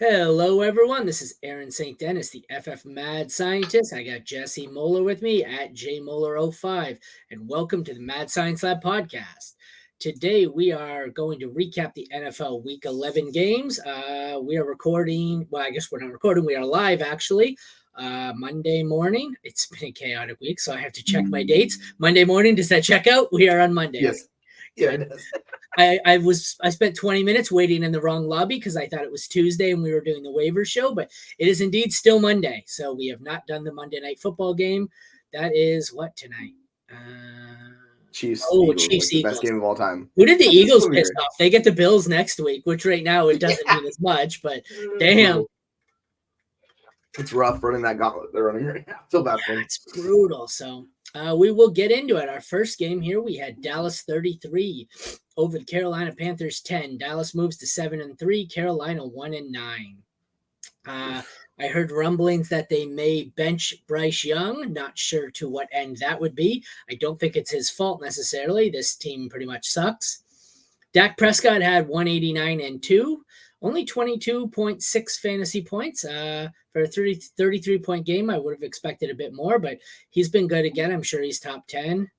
Hello, everyone. This is Aaron St. Dennis, the FF Mad Scientist. I got Jesse Moeller with me at jmoeller05, and welcome to the Mad Science Lab podcast. Today, we are going to recap the NFL Week 11 games. We are recording, well, I guess we're not recording, we are live actually. Monday morning. It's been a chaotic week, so I have to check my dates. Monday morning, does that check out? We are on Monday. Yes. Yeah, Good. it does. I spent 20 minutes waiting in the wrong lobby because I thought it was Tuesday and we were doing the waiver show, but it is indeed still Monday. So we have not done the Monday night football game. That is what tonight? Chiefs, Chiefs Eagles, the best Eagles. game of all time. Who did the I think it's Eagles gonna be piss great. off? They get the Bills next week, which right now it doesn't Yeah. mean as much, but damn. It's rough running that gauntlet they're running right now. Feel bad for them. It's brutal. So we will get into it. Our first game here, we had Dallas 33 over the Carolina Panthers 10. Dallas moves to 7-3. Carolina 1-9. I heard rumblings that they may bench Bryce Young. Not sure to what end that would be. I don't think it's his fault necessarily. This team pretty much sucks. Dak Prescott had 189 and 2, only 22.6 fantasy points. For a 33-point game, I would have expected a bit more, but he's been good again. I'm sure he's top 10.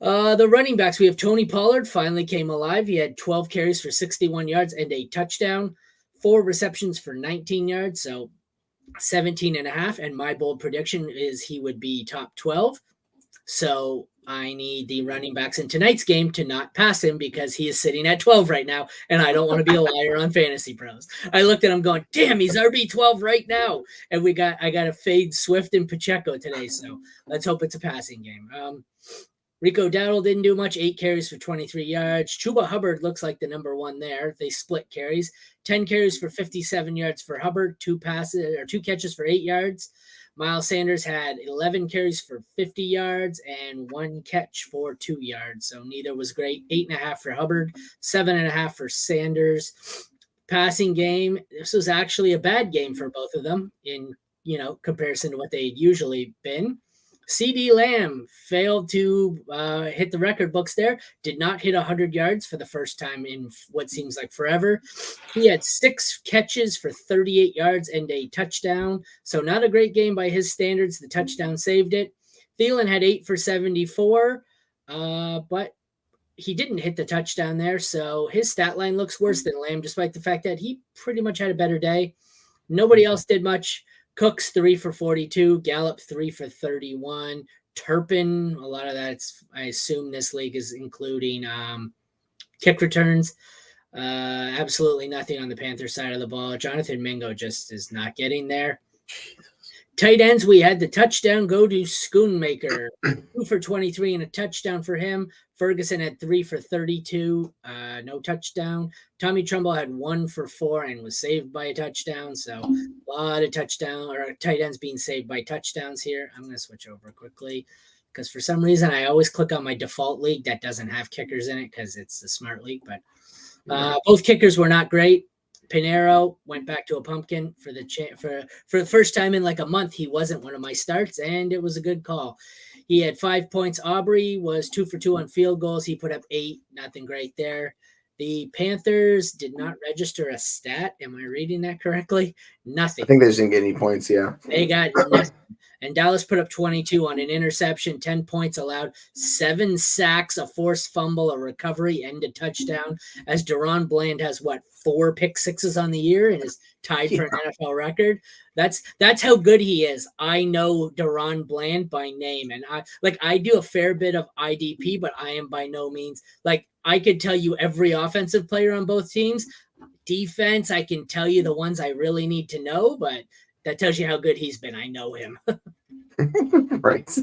The running backs, we have Tony Pollard finally came alive. He had 12 carries for 61 yards and a touchdown, 4 receptions for 19 yards, so 17 and a half. And my bold prediction is he would be top 12. So I need the running backs in tonight's game to not pass him because he is sitting at 12 right now, and I don't want to be a liar on Fantasy Pros. I looked at him going, damn, he's RB12 right now. And I got to fade Swift and Pacheco today, so let's hope it's a passing game. Rico Dowdle didn't do much, 8 carries for 23 yards. Chuba Hubbard looks like the number one there. They split carries, 10 carries for 57 yards for Hubbard, 2 catches for 8 yards. Miles Sanders had 11 carries for 50 yards and 1 catch for 2 yards. So neither was great. 8.5 for Hubbard, 7.5 for Sanders. Passing game, this was actually a bad game for both of them in comparison to what they'd usually been. CD Lamb failed to hit the record books there, did not hit 100 yards for the first time in what seems like forever. He had 6 catches for 38 yards and a touchdown, so not a great game by his standards. The touchdown saved it. Thielen had 8 for 74, but he didn't hit the touchdown there, so his stat line looks worse than Lamb, despite the fact that he pretty much had a better day. Nobody else did much. Cooks 3 for 42, Gallup 3 for 31, Turpin, a lot of that's, I assume this league is including kick returns. Absolutely nothing on the Panthers side of the ball. Jonathan Mingo just is not getting there. Tight ends, we had the touchdown go to Schoonmaker, 2 for 23 and a touchdown for him. Ferguson had 3 for 32, no touchdown. Tommy Trumbull had 1 for 4 and was saved by a touchdown. So a lot of touchdown or tight ends being saved by touchdowns here. I'm going to switch over quickly because for some reason I always click on my default league that doesn't have kickers in it because it's the smart league. But both kickers were not great. Pinero went back to a pumpkin for the first time in like a month. He wasn't one of my starts, and it was a good call. He had 5 points. Aubrey was 2 for 2 on field goals. He put up 8. Nothing great there. The Panthers did not register a stat. Am I reading that correctly? Nothing. I think they just didn't get any points. Yeah, they got nothing. And Dallas put up 22 on an interception, 10 points allowed, 7 sacks, a forced fumble, a recovery, and a touchdown. As Deron Bland has, 4 pick sixes on the year and is tied for an NFL record. That's how good he is. I know Deron Bland by name, and I do a fair bit of IDP, but I am by no means I could tell you every offensive player on both teams. Defense, I can tell you the ones I really need to know, but that tells you how good he's been. I know him. Right. It's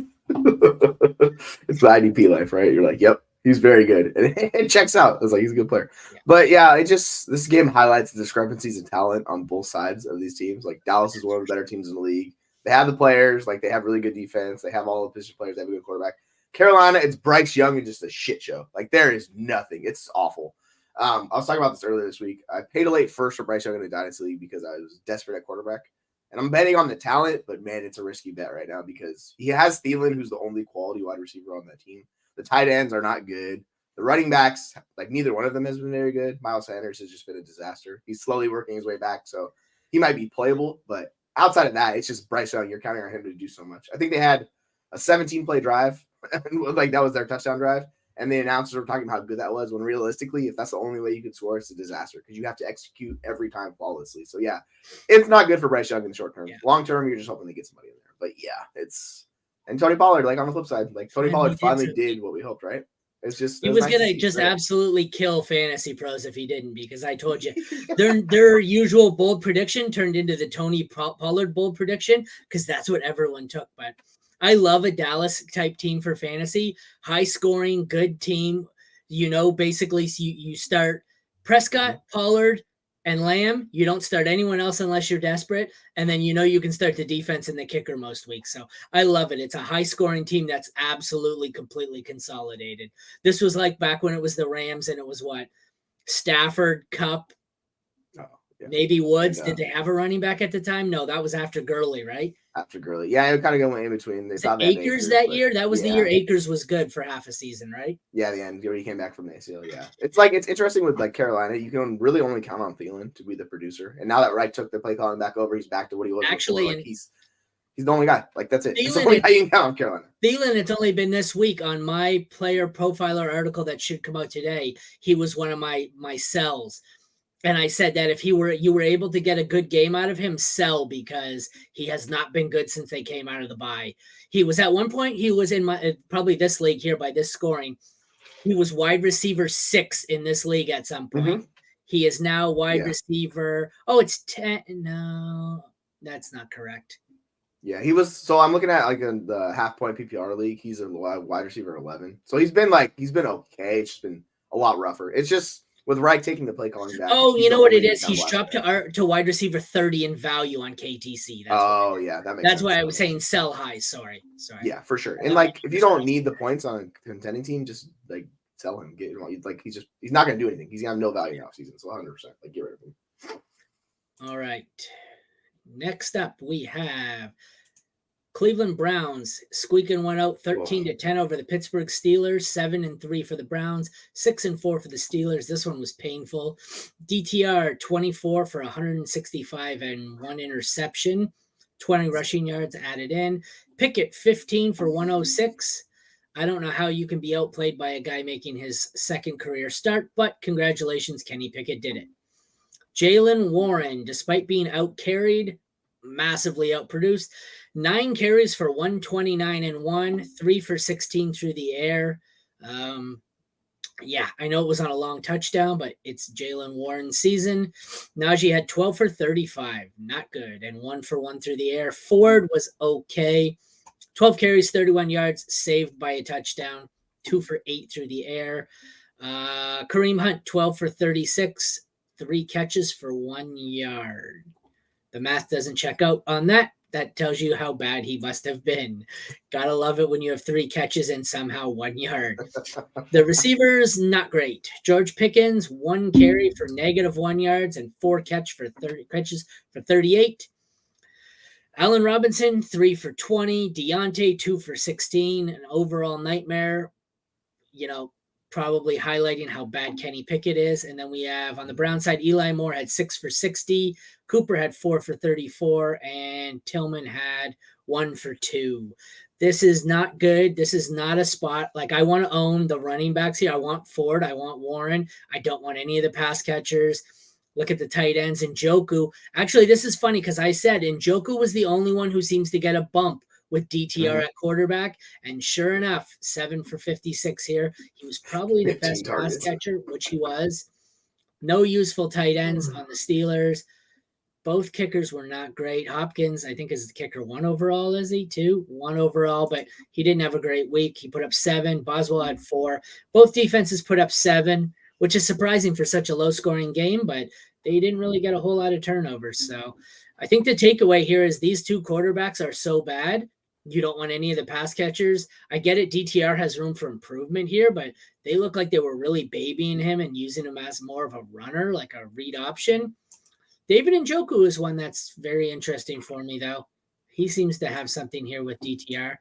the IDP life, right? You're like, yep, he's very good. And it checks out. It's like he's a good player. Yeah. But yeah, this game highlights the discrepancies in talent on both sides of these teams. Like Dallas is one of the better teams in the league. They have the players, they have really good defense. They have all the position players. They have a good quarterback. Carolina, it's Bryce Young and just a shit show. There is nothing. It's awful. I was talking about this earlier this week. I paid a late first for Bryce Young in the Dynasty League because I was desperate at quarterback. And I'm betting on the talent, but man, it's a risky bet right now because he has Thielen, who's the only quality wide receiver on that team. The tight ends are not good. The running backs, like neither one of them has been very good. Miles Sanders has just been a disaster. He's slowly working his way back, so he might be playable. But outside of that, it's just Bryce Young. You're counting on him to do so much. I think they had a 17-play drive, like that was their touchdown drive. And the announcers were talking about how good that was, when realistically, if that's the only way you could score, it's a disaster because you have to execute every time flawlessly. So, yeah, it's not good for Bryce Young in the short term. Yeah. Long term, you're just hoping to get somebody in there. But, yeah, it's – and Tony Pollard, like on the flip side, like Tony Pollard finally did what we hoped, right? It's just – he was nice going to just absolutely kill fantasy pros if he didn't, because I told you their usual bold prediction turned into the Tony Pollard bold prediction because that's what everyone took. But – I love a Dallas type team for fantasy, high scoring, good team. Basically you start Prescott, Pollard, and Lamb. You don't start anyone else unless you're desperate. And then you can start the defense and the kicker most weeks. So I love it. It's a high scoring team that's absolutely completely consolidated. This was like back when it was the Rams and it was what? Stafford, Kupp, maybe Woods. Did they have a running back at the time? No, that was after Gurley, right? After Gurley. Yeah, it kind of went in between. They saw Akers that year. That was the year Akers was good for half a season, right? Yeah, the end. He came back from the ACL. Yeah. It's interesting with like Carolina. You can really only count on Thielen to be the producer. And now that Wright took the play calling back over, he's back to what he was actually before. Like he's the only guy. Like that's it. He's the only guy you can count on Carolina. Thielen, it's only been this week on my player profiler article that should come out today. He was one of my sells. And I said that if you were able to get a good game out of him, sell, because he has not been good since they came out of the bye. He was at one point, he was in my probably this league here by this scoring. He was wide receiver 6 in this league at some point. Mm-hmm. He is now wide receiver. Oh, it's 10. No, that's not correct. Yeah, he was. So I'm looking at like in the half point PPR league. He's a wide receiver 11. So he's been okay. It's just been a lot rougher. It's just. With Wright taking the play calling back. Oh, you know what it is? He's dropped to wide receiver 30 in value on KTC. That's why I was saying sell high. Sorry. Yeah, for sure. And like, if you don't need the points on a contending team, just like sell him. Get like he's not going to do anything. He's going to have no value in offseason. So 100%, like get rid of him. All right. Next up, we have Cleveland Browns squeaking one out 13-10 over the Pittsburgh Steelers, 7-3 for the Browns, 6-4 for the Steelers. This one was painful. DTR 24 for 165 and 1 interception, 20 rushing yards added in. Pickett 15 for 106. I don't know how you can be outplayed by a guy making his second career start, but congratulations, Kenny Pickett did it. Jaylen Warren, despite being out-carried, massively outproduced. 9 carries for 129 and 1, 3 for 16 through the air. Yeah, I know it was on a long touchdown, but it's Jaylen Warren's season. Najee had 12 for 35, not good, and 1 for 1 through the air. Ford was okay. 12 carries, 31 yards, saved by a touchdown, 2 for 8 through the air. Kareem Hunt, 12 for 36, 3 catches for 1 yard. The math doesn't check out on that. That tells you how bad he must have been. Gotta love it when you have 3 catches and somehow 1 yard. The receivers, not great. George Pickens, 1 carry for -1 yards and 4 catches for 38. Allen Robinson, 3 for 20. Deontay, 2 for 16. An overall nightmare. Probably highlighting how bad Kenny Pickett is. And then we have on the Brown side, Eli Moore had 6 for 60. Cooper had 4 for 34. And Tillman had 1 for 2. This is not good. This is not a spot. Like, I want to own the running backs here. I want Ford. I want Warren. I don't want any of the pass catchers. Look at the tight ends. Njoku. Actually, this is funny because I said Njoku was the only one who seems to get a bump with DTR at quarterback, and sure enough, 7 for 56 here. He was probably the best pass catcher, which he was. No useful tight ends on the Steelers. Both kickers were not great. Hopkins, I think, is the kicker 1 overall, is he? 2? 1 overall, but he didn't have a great week. He put up 7. Boswell had 4. Both defenses put up 7, which is surprising for such a low-scoring game, but they didn't really get a whole lot of turnovers. So I think the takeaway here is these 2 quarterbacks are so bad, you don't want any of the pass catchers. I get it. DTR has room for improvement here, but they look like they were really babying him and using him as more of a runner, like a read option. David Njoku is one that's very interesting for me, though. He seems to have something here with DTR.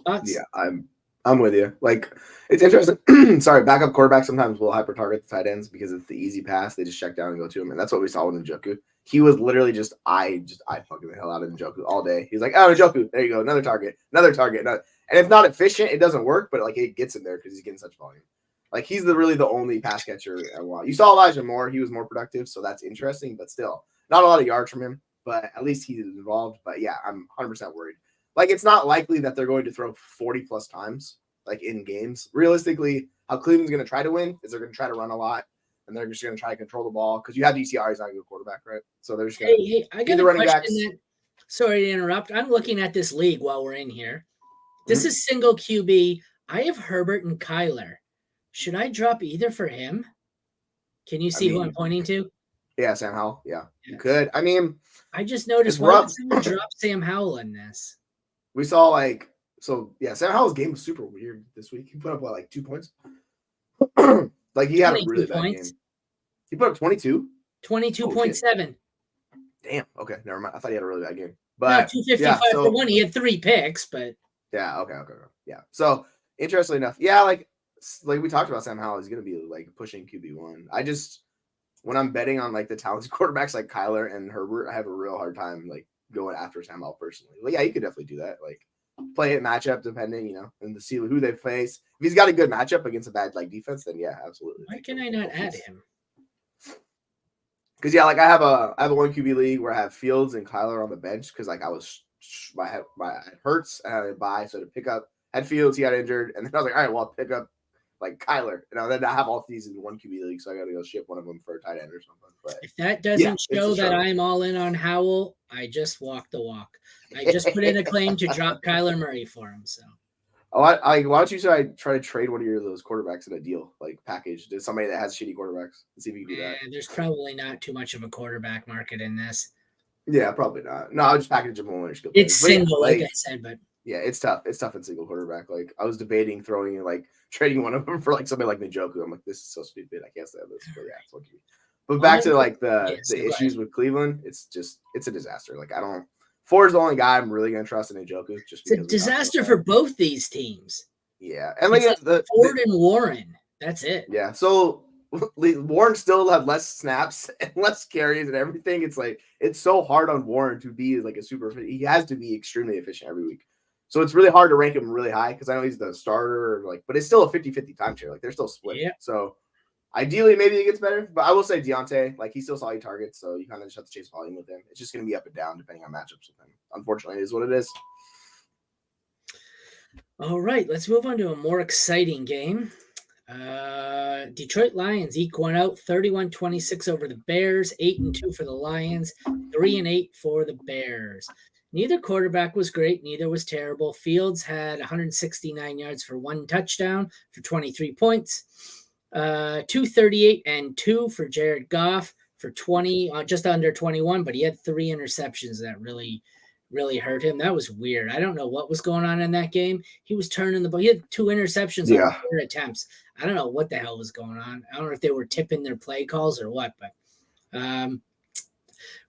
Thoughts? Yeah, I'm with you. Like, it's interesting. Sorry, backup quarterbacks sometimes will hyper target the tight ends because it's the easy pass. They just check down and go to him, and that's what we saw with Njoku. He was literally just eye fucking the hell out of Njoku all day. He's like, oh, Njoku, there you go, another target. And if not efficient, it doesn't work, but like it gets him there because he's getting such volume. Like he's really the only pass catcher in a while. You saw Elijah Moore; he was more productive, so that's interesting. But still, not a lot of yards from him. But at least he's involved. But yeah, I'm 100% worried. Like, it's not likely that they're going to throw 40-plus times, like, in games. Realistically, how Cleveland's going to try to win is they're going to try to run a lot, and they're just going to try to control the ball. Because you have DCR, he's not a good quarterback, right? So they're just going to I got the a running question. backs. Sorry to interrupt. I'm looking at this league while we're in here. This is single QB. I have Herbert and Kyler. Should I drop either for him? Can you see who I'm pointing to? Yeah, Sam Howell. Yeah, you could. I mean, I just noticed why would someone drop Sam Howell in this? We saw Sam Howell's game was super weird this week. He put up like 2 points. Like he had a really bad game. He put up 22. 22.7. Damn. Okay, never mind. I thought he had a really bad game. But 255 for one. He had 3 picks, but yeah. Okay. Yeah. So interestingly enough, yeah, like we talked about, Sam Howell is going to be like pushing QB1. I just when I'm betting on like the talented quarterbacks like Kyler and Herbert, I have a real hard time like going after Sam Howell personally. Well, yeah, you could definitely do that. Like play it matchup depending, and to see who they face. If he's got a good matchup against a bad like defense, then yeah, absolutely. Why can I not add him? Because I have a 1 QB league where I have Fields and Kyler on the bench because like I had Hurts and I had a bye, so to pick up had Fields, he got injured, and then I was like, all right, well I'll pick up like Kyler, and then I have all these in 1 QB league, so I got to go ship one of them for a tight end or something. But if that doesn't show that I'm all in on Howell, I just walk the walk. I just put in a claim to drop Kyler Murray for him. So, why don't you try to trade one of those quarterbacks in a deal like package to somebody that has shitty quarterbacks and see if you can do that? There's probably not too much of a quarterback market in this. Yeah, probably not. No, I'll just package them on. It's single, like I said, but yeah, it's tough. It's tough in single quarterback. Like I was debating trading one of them for like somebody like Njoku. I'm like, this is so stupid. I can't say this. But yeah, it's lucky. But back to like the issues with Cleveland, it's a disaster. Like 4 is the only guy I'm really gonna trust in Njoku. Just it's a disaster for both these teams. Yeah, and like Ford and Warren. That's it. Yeah, so Warren still had less snaps and less carries and everything. It's like it's so hard on Warren to be like a super. He has to be extremely efficient every week. So it's really hard to rank him really high because I know he's the starter, but it's still a 50-50 timeshare. Like they're still split. Yeah. So ideally, maybe it gets better. But I will say Deontay, like he still saw you targets, so you kind of just have to chase volume with him. It's just going to be up and down depending on matchups with him. Unfortunately, it is what it is. All right, let's move on to a more exciting game. Detroit Lions eke one out 31-26 over the Bears, 8-2 for the Lions, 3-8 for the Bears. Neither quarterback was great. Neither was terrible. Fields had 169 yards for 1 touchdown for 23 points. 238 and 2 for Jared Goff for 20, just under 21, but he had 3 interceptions that really hurt him. That was weird. I don't know what was going on in that game. He was turning the ball. He had 2 interceptions on 4 attempts. I don't know what the hell was going on. I don't know if they were tipping their play calls or what, but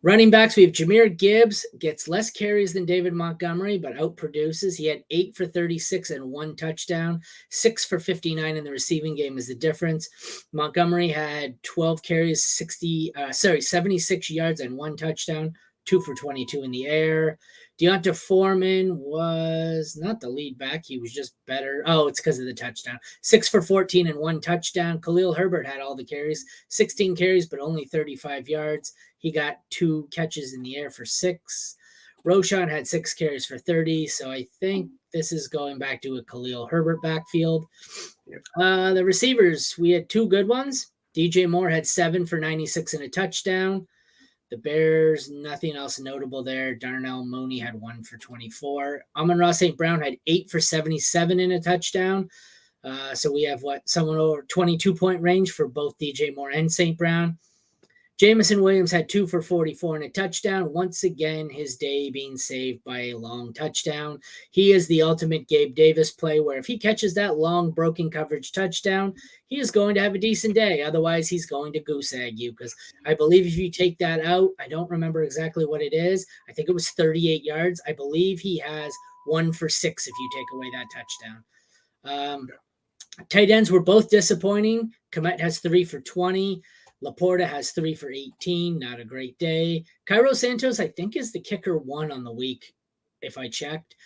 running backs, we have Jahmyr Gibbs, gets less carries than David Montgomery, but outproduces. He had 8 for 36 and 1 touchdown, 6 for 59 in the receiving game is the difference. Montgomery had 12 carries, 76 yards and 1 touchdown, 2 for 22 in the air. Deonta Foreman was not the lead back. He was just better. Oh, it's because of the touchdown. 6 for 14 and 1 touchdown. Khalil Herbert had all the carries, 16 carries, but only 35 yards. He got 2 catches in the air for 6. Roschon had 6 carries for 30. So I think this is going back to a Khalil Herbert backfield. Yep. The receivers, we had 2 good ones. DJ Moore had 7 for 96 and a touchdown. The Bears, nothing else notable there. Darnell Mooney had 1 for 24. Amon-Ra St. Brown had 8 for 77 and a touchdown. So we have someone over 22-point range for both DJ Moore and St. Brown. Jameson Williams had 2 for 44 and a touchdown. Once again, his day being saved by a long touchdown. He is the ultimate Gabe Davis play where if he catches that long broken coverage touchdown, he is going to have a decent day. Otherwise, he's going to goose egg you because I believe if you take that out, I don't remember exactly what it is. I think it was 38 yards. I believe he has 1 for 6 if you take away that touchdown. Tight ends were both disappointing. Komet has 3 for 20. Laporta has 3 for 18. Not a great day. Cairo Santos, I think, is the kicker 1 on the week, if I checked.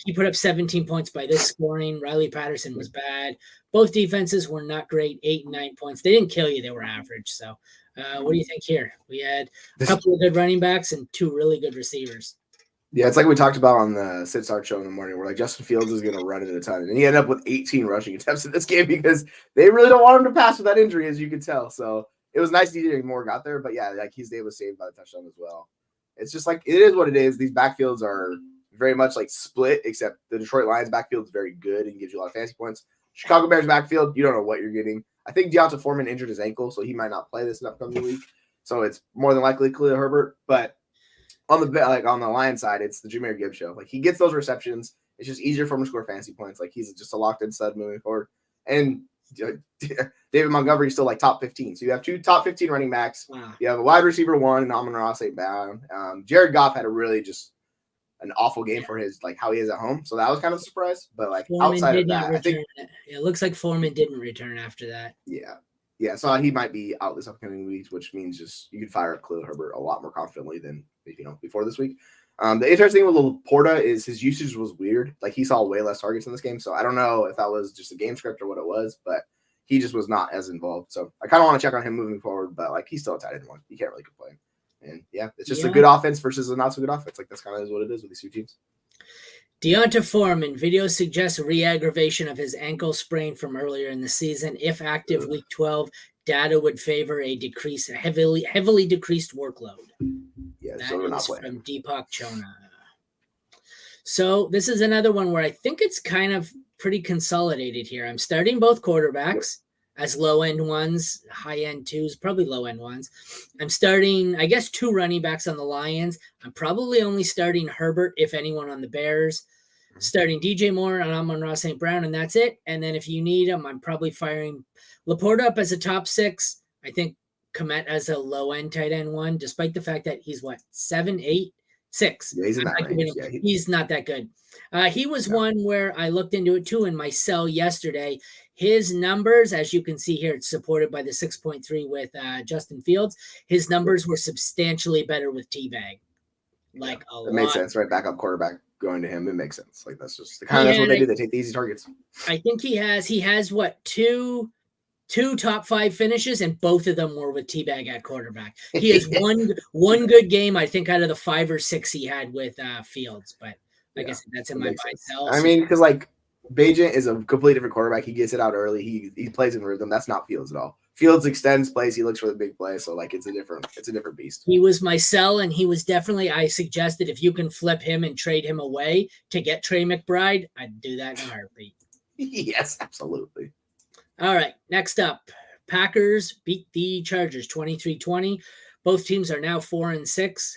He put up 17 points by this scoring. Riley Patterson was bad. Both defenses were not great, 8 and 9 points. They didn't kill you. They were average. So what do you think here? We had a couple of good running backs and 2 really good receivers. Yeah, it's like we talked about on the Sid Start show in the morning, where like Justin Fields is going to run it a ton. And he ended up with 18 rushing attempts in this game because they really don't want him to pass with that injury, as you could tell. So it was nice DJ Moore got there. But yeah, like Day was saved by the touchdown as well. It's just like, it is what it is. These backfields are very much like split, except the Detroit Lions backfield is very good and gives you a lot of fantasy points. Chicago Bears backfield, you don't know what you're getting. I think Deonta Foreman injured his ankle, so he might not play this upcoming week. So it's more than likely Khalil Herbert. But on the Lions side, it's the Jahmyr Gibbs show. Like, he gets those receptions. It's just easier for him to score fantasy points. Like, he's just a locked-in stud moving forward. And David Montgomery's still like top 15. So you have 2 top 15 running backs. Wow. You have a wide receiver 1 and Amon-Ra St. Brown. Jared Goff had a really just an awful game for his like how he is at home. So that was kind of a surprise. But like Foreman outside of that, I think it looks like Foreman didn't return after that. Yeah. So he might be out this upcoming week, which means just you can fire up Khalil Herbert a lot more confidently than before this week. The interesting thing with Laporta is his usage was weird. Like, he saw way less targets in this game. So I don't know if that was just a game script or what it was, but he just was not as involved. So I kind of want to check on him moving forward, but like, he's still a tight end 1. You can't really complain. And yeah, it's just a good offense versus a not so good offense. Like, that's kind of is what it is with these 2 teams. Deonta Foreman, video suggests re-aggravation of his ankle sprain from earlier in the season. If active week 12, data would favor a heavily decreased workload. Yeah, that so is from Deepak Chona. So this is another one where I think it's kind of pretty consolidated here. I'm starting both quarterbacks as low-end ones, high-end 2s, probably low-end ones. I'm starting, I guess, 2 running backs on the Lions. I'm probably only starting Herbert, if anyone, on the Bears. Starting DJ Moore and Amon-Ra St. Brown, and that's it. And then if you need him, I'm probably firing Laporta up as a top 6. I think Komet as a low-end tight end 1, despite the fact that he's, 7, 8, 6. Yeah, he's in that range. He's not that good. He was one where I looked into it, too, in my sell yesterday. His numbers, as you can see here, it's supported by the 6.3 with Justin Fields. His numbers were substantially better with Teabag. Like a lot. It made sense, right? Backup quarterback going to him. It makes sense. Like, that's just that's what they do. They take the easy targets. I think he has 2 top 5 finishes, and both of them were with Teabag at quarterback. He has one good game, I think, out of the 5 or 6 he had with Fields. But like I said, that's in my buy sell. I mean, because like Bagent is a completely different quarterback. He gets it out early. He plays in rhythm. That's not Fields at all. Fields extends plays. He looks for the big play. So like it's a different beast. He was my sell, and he was definitely, I suggested if you can flip him and trade him away to get Trey McBride, I'd do that in a heartbeat. Yes, absolutely. All right, next up, Packers beat the Chargers 23-20. Both teams are now 4-6.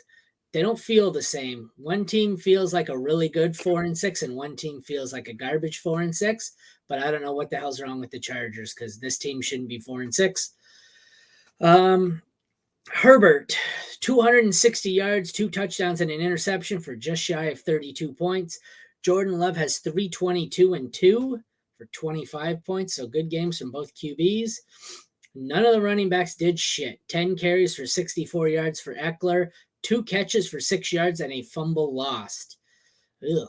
They don't feel the same. One team feels like a really good 4-6, and one team feels like a garbage 4-6. But I don't know what the hell's wrong with the Chargers, because this team shouldn't be 4-6. Herbert, 260 yards, 2 touchdowns, and an interception for just shy of 32 points. Jordan Love has 322 and 2 for 25 points. So good games from both QBs. None of the running backs did shit. 10 carries for 64 yards for Eckler, 2 catches for 6 yards, and a fumble lost. Ugh.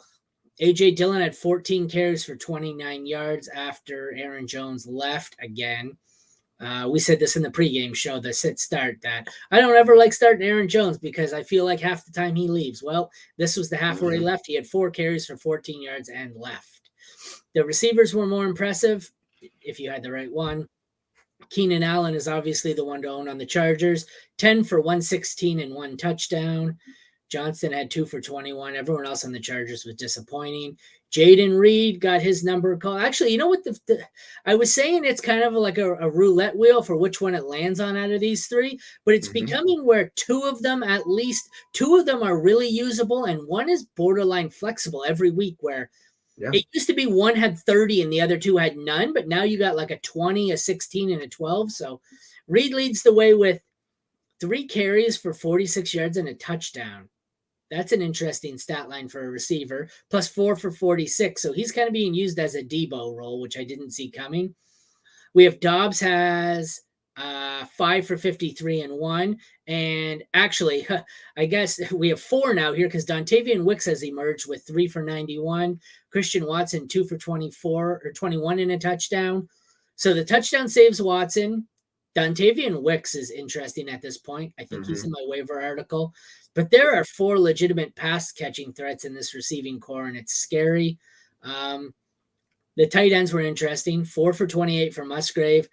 A.J. Dillon had 14 carries for 29 yards after Aaron Jones left again. We said this in the pregame show, the sit start, that I don't ever like starting Aaron Jones because I feel like half the time he leaves. Well, this was the half where he left. He had 4 carries for 14 yards and left. The receivers were more impressive if you had the right one. Keenan Allen is obviously the one to own on the Chargers. 10 for 116 and 1 touchdown. Johnston had 2 for 21. Everyone else on the Chargers was disappointing. Jaden Reed got his number called. Actually, you know what? I was saying it's kind of like a roulette wheel for which one it lands on out of these 3, but it's becoming where 2 of them, at least 2 of them are really usable, and one is borderline flexible every week, where it used to be one had 30 and the other 2 had none, but now you got like a 20, a 16, and a 12. So Reed leads the way with 3 carries for 46 yards and a touchdown. That's an interesting stat line for a receiver. Plus 4 for 46. So he's kind of being used as a Debo role, which I didn't see coming. We have Dobbs has 5 for 53 and 1. And actually, I guess we have 4 now here because Dontavian Wicks has emerged with 3 for 91. Christian Watson, 2 for 24 or 21 in a touchdown. So the touchdown saves Watson. Dontavian Wicks is interesting at this point. I think he's in my waiver article. But there are 4 legitimate pass catching threats in this receiving core, and it's scary. The tight ends were interesting. 4 for 28 for Musgrave.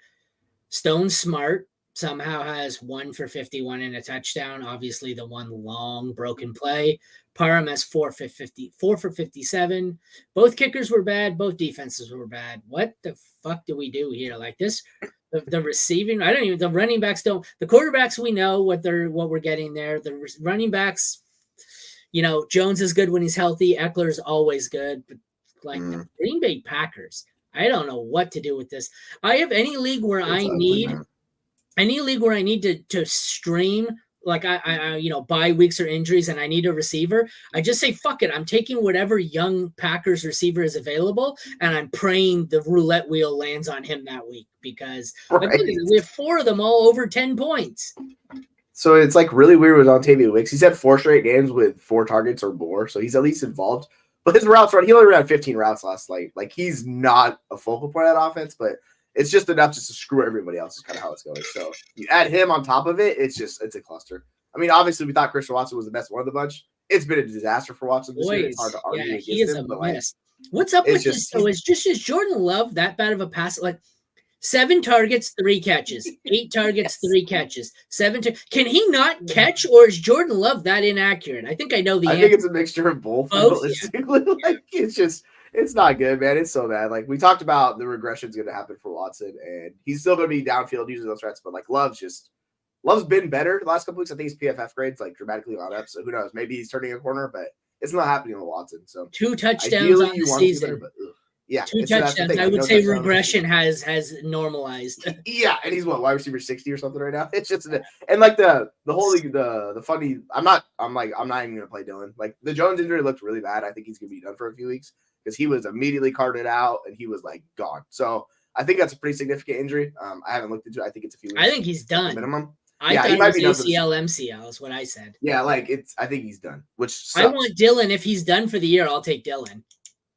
Stone Smart somehow has 1 for 51 and a touchdown. Obviously, the one long broken play. Parham has 4 for 57. Both kickers were bad. Both defenses were bad. What the fuck do we do here? Like this, the receiving, the running backs don't. The quarterbacks, we know what we're getting there. The running backs, Jones is good when he's healthy. Eckler's always good. But like the Green Bay Packers, I don't know what to do with this. I have any league where I need to stream, like I bye weeks or injuries and I need a receiver. I just say, fuck it. I'm taking whatever young Packers receiver is available and I'm praying the roulette wheel lands on him that week because we have 4 of them all over 10 points. So it's like really weird with Dontavian Wicks. He's had 4 straight games with 4 targets or more. So he's at least involved. But his routes run, he only ran 15 routes last night. Like he's not a focal point of that offense, but it's just enough just to screw everybody else is kind of how it's going. So you add him on top of it, it's a cluster. I mean, obviously we thought Christian Watson was the best one of the bunch. It's been a disaster for Watson this year. It's hard to argue against him. But mess. What's up with this? So is Jordan Love that bad of a pass? Like 7 targets, 3 catches, 8 targets, 3 catches, 7. Can he not catch, or is Jordan Love that inaccurate? I think I know the answer. I think it's a mixture of both. Like it's not good, man. It's so bad. Like we talked about, the regression is going to happen for Watson, and he's still going to be downfield using those threats. But like Love's been better the last couple weeks. I think his PFF grades like dramatically gone up. So who knows? Maybe he's turning a corner, but it's not happening with Watson. So 2 touchdowns on the season. Better, yeah, 2 touchdowns. I would say regression has normalized. Yeah, and he's wide receiver 60 or something right now. It's just and like the whole the funny. I'm not even gonna play Dylan. Like the Jones injury looked really bad. I think he's gonna be done for a few weeks because he was immediately carted out and he was like gone. So I think that's a pretty significant injury. I haven't looked into it. I think it's a few weeks. I think he's done. Minimum. I thought he might be ACL, MCL is what I said. Yeah, like I think he's done. Which sucks. I want Dylan. If he's done for the year, I'll take Dylan.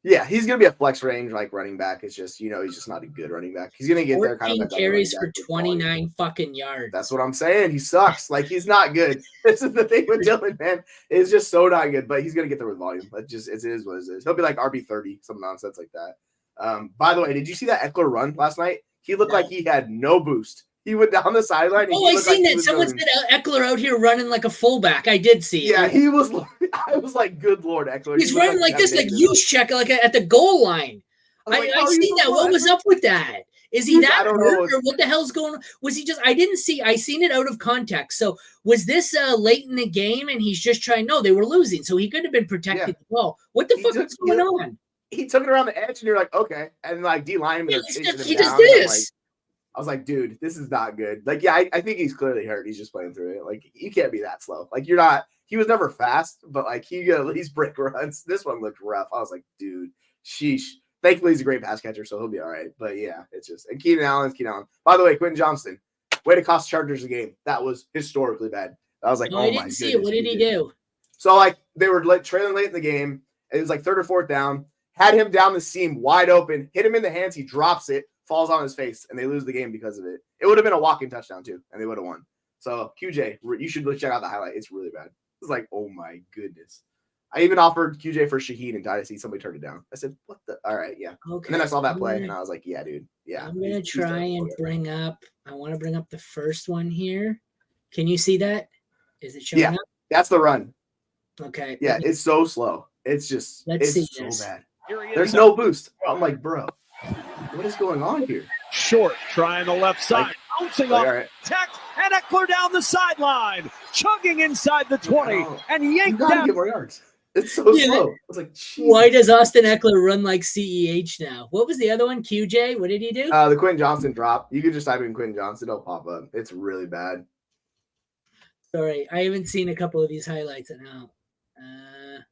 Yeah, he's gonna be a flex range like running back. It's just he's just not a good running back. He's gonna get there kind of like carries for 29 fucking yards. That's what I'm saying. He sucks. Like he's not good. This is the thing with Dylan, man. It's just so not good. But he's gonna get there with volume. It is what it is. He'll be like RB30, some nonsense like that. By the way, did you see that Eckler run last night? He looked like he had no boost. He went down the sideline. Oh, I seen that. Someone said Eckler out here running like a fullback. I did see it. Yeah, he was. I was like, good Lord, Eckler. He's running like this, like use check, like at the goal line. I seen that. What was up with that? Is he that hurt or what the hell's going on? Was he just, I seen it out of context. So was this late in the game and he's just trying, no, they were losing. So he could have been protecting the ball. What the fuck is going on? He took it around the edge and you're like, okay. And like D linemen are chasing him down. He does this. I was like, dude, this is not good. Like, yeah, I think he's clearly hurt. He's just playing through it. Like, you can't be that slow. Like, you're not. He was never fast, but like he could at least break runs. This one looked rough. I was like, dude, sheesh. Thankfully, he's a great pass catcher, so he'll be all right. But yeah, it's just. And Keenan Allen. By the way, Quentin Johnston, way to cost Chargers a game. That was historically bad. I was like, oh my goodness. I didn't see it. What did he do? So like they were trailing late in the game. It was like 3rd or 4th down. Had him down the seam, wide open. Hit him in the hands. He drops it. Falls on his face, and they lose the game because of it. It would have been a walking touchdown, too, and they would have won. So, QJ, you should check out the highlight. It's really bad. It's like, oh, my goodness. I even offered QJ for Shaheed and Dynasty. Somebody turned it down. I said, what the? All right, yeah. Okay. And then I saw that play, and I was like, yeah, dude. Yeah. I'm going to try and bring up – I want to bring up the first one here. Can you see that? Is it showing up? That's the run. Okay. Yeah, it's so slow. It's just – it's so bad. There's no boost. I'm like, bro. What is going on here? Short, trying the left side, bouncing off tech, and Eckler down the sideline, chugging inside the 20, and yanked down. Get more yards. It's so slow. I was like, Jesus. Why does Austin Eckler run like CEH now? What was the other one? QJ? What did he do? The Quentin Johnston drop. You could just type in Quentin Johnston. It'll pop up. It's really bad. Sorry, I haven't seen a couple of these highlights now.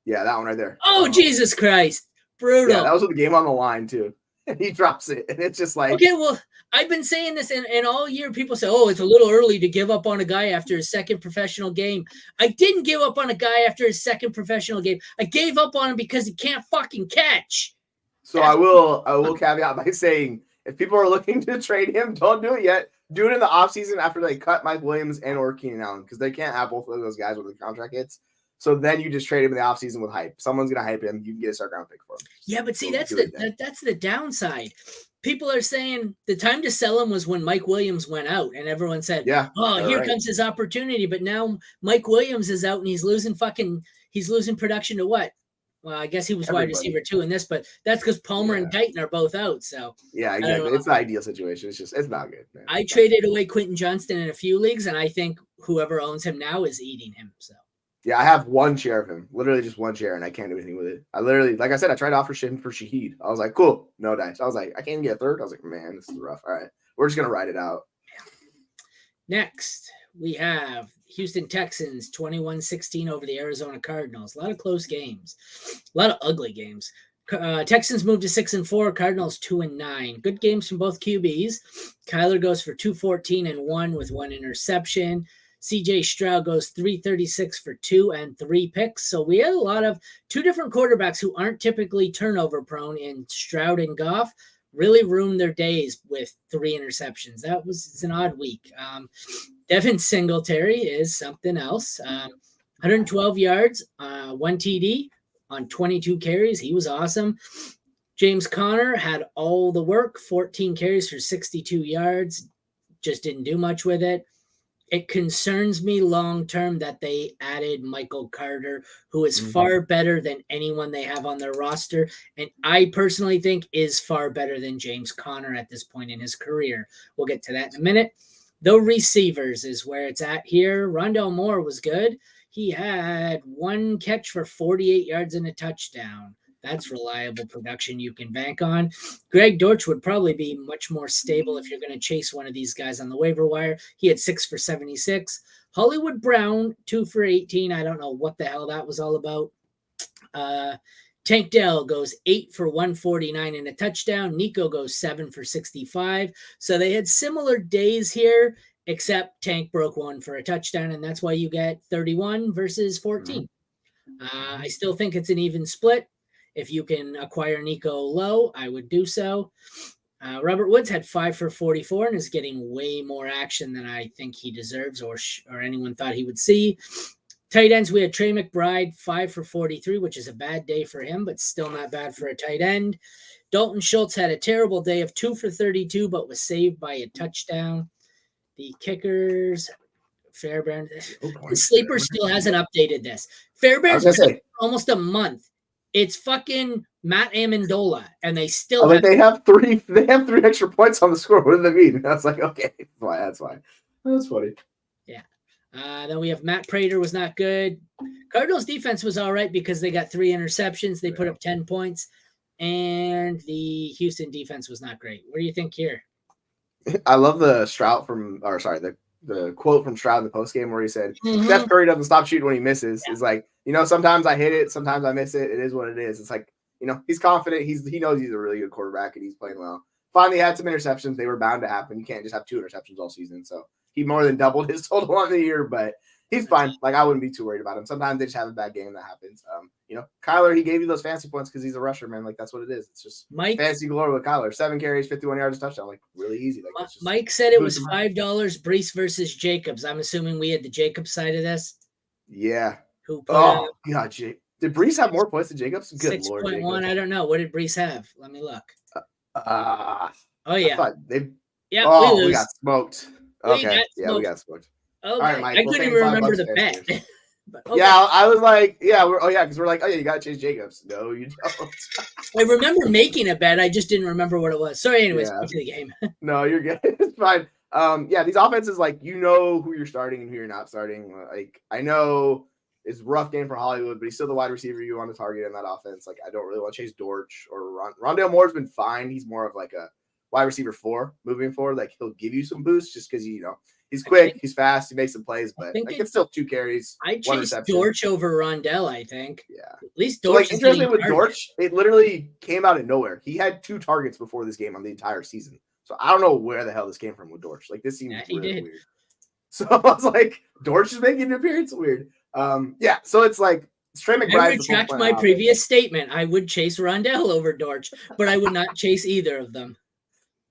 Yeah, that one right there. Oh, Jesus Christ. Brutal. Yeah, that was with the game on the line, too. And he drops it. And it's just like. Okay, well, I've been saying this and all year. People say, oh, it's a little early to give up on a guy after his second professional game. I didn't give up on a guy after his second professional game. I gave up on him because he can't fucking catch. So I will caveat by saying, if people are looking to trade him, don't do it yet. Do it in the offseason after they cut Mike Williams and or Keenan Allen, because they can't have both of those guys when the contract hits. So then you just trade him in the offseason with hype. Someone's going to hype him. You can get a second round pick for him. Yeah, but see, So that's the downside. People are saying the time to sell him was when Mike Williams went out, and everyone said, "Oh, here comes his opportunity." But now Mike Williams is out, and he's losing production to what? Well, I guess he was wide receiver 2 in this, but that's because Palmer and Guyton are both out. So yeah, exactly. It's the ideal situation. It's not good, man. I traded away Quentin Johnston in a few leagues, and I think whoever owns him now is eating him. So yeah, I have one share of him, literally just one share, and I can't do anything with it. I literally, like I said, I tried to offer him for Shaheed. I was like, cool, no dice. I was like, I can't even get a third. I was like, man, this is rough. All right, we're just gonna ride it out. Next, we have Houston Texans 21-16 over the Arizona Cardinals. A lot of close games, a lot of ugly games. Texans moved to 6-4, Cardinals 2-9. Good games from both QBs. Kyler goes for 214 and 1 with 1 interception. CJ Stroud goes 336 for 2 and 3 picks. So we had a lot of 2 different quarterbacks who aren't typically turnover prone in Stroud and Goff. Really ruined their days with 3 interceptions. It's an odd week. Devin Singletary is something else. 112 yards, 1 TD on 22 carries. He was awesome. James Conner had all the work, 14 carries for 62 yards. Just didn't do much with it. It concerns me long-term that they added Michael Carter, who is far better than anyone they have on their roster. And I personally think is far better than James Conner at this point in his career. We'll get to that in a minute. Though receivers is where it's at here. Rondell Moore was good. He had 1 catch for 48 yards and a touchdown. That's reliable production you can bank on. Greg Dortch would probably be much more stable if you're going to chase one of these guys on the waiver wire. He had 6 for 76. Hollywood Brown, 2 for 18. I don't know what the hell that was all about. Tank Dell goes 8 for 149 and a touchdown. Nico goes 7 for 65. So they had similar days here, except Tank broke 1 for a touchdown, and that's why you get 31 versus 14. I still think it's an even split. If you can acquire Nico low, I would do so. Robert Woods had 5 for 44 and is getting way more action than I think he deserves or anyone thought he would see. Tight ends, we had Trey McBride, 5 for 43, which is a bad day for him, but still not bad for a tight end. Dalton Schultz had a terrible day of 2 for 32, but was saved by a touchdown. The kickers, Fairbairn. The Sleeper still hasn't updated this. Fairbairn's been almost a month. It's fucking Matt Amendola, and they still they have 3 extra points on the score. What do they mean? I was like, okay, that's fine. That's funny. Yeah. Then we have Matt Prater was not good. Cardinals defense was all right because they got 3 interceptions. They put up 10 points, and the Houston defense was not great. What do you think here? I love the the quote from Stroud in the postgame where he said, Steph Curry doesn't stop shooting when he misses. It's like, sometimes I hit it, sometimes I miss it. It is what it is. It's like, he's confident. He knows he's a really good quarterback and he's playing well. Finally had some interceptions. They were bound to happen. You can't just have 2 interceptions all season. So he more than doubled his total on the year, but he's fine. Like, I wouldn't be too worried about him. Sometimes they just have a bad game that happens. Kyler, he gave you those fancy points because he's a rusher, man. Like, that's what it is. It's just fancy glory with Kyler. 7 carries, 51 yards, touchdown. Like, really easy. Like, Mike said it was $5 Brees versus Jacobs. I'm assuming we had the Jacobs side of this. Yeah. Who God, did Brees have more points than Jacobs? Good 6.1. I don't know. What did Brees have? Let me look. Oh yeah. We got smoked. Okay. We got smoked. Okay. All right, Mike, I couldn't even remember the bet. Okay. Yeah, I was like, because we're like, you got to chase Jacobs. No, you don't. I remember making a bet. I just didn't remember what it was. Sorry, anyways, back to the game. No, you're good. It's fine. These offenses, like, who you're starting and who you're not starting. Like, I know it's a rough game for Hollywood, but he's still the wide receiver you want to target in that offense. Like, I don't really want to chase Dortch or Rondell Moore's been fine. He's more of like a wide receiver 4 moving forward. Like, he'll give you some boosts just because, He's quick, he's fast, he makes some plays, but think like it's still 2 carries. I 1 chase reception. Dortch over Rondell, I think. Yeah. At least So, Dortch like, is interesting getting with targeted. Dortch, it literally came out of nowhere. He had 2 targets before this game on the entire season. So I don't know where the hell this came from with Dortch. Like, this seems really weird. So I was like, Dortch is making an appearance? Weird. Yeah, so it's like Trey McBride. I retract my previous statement. I would chase Rondell over Dortch, but I would not chase either of them.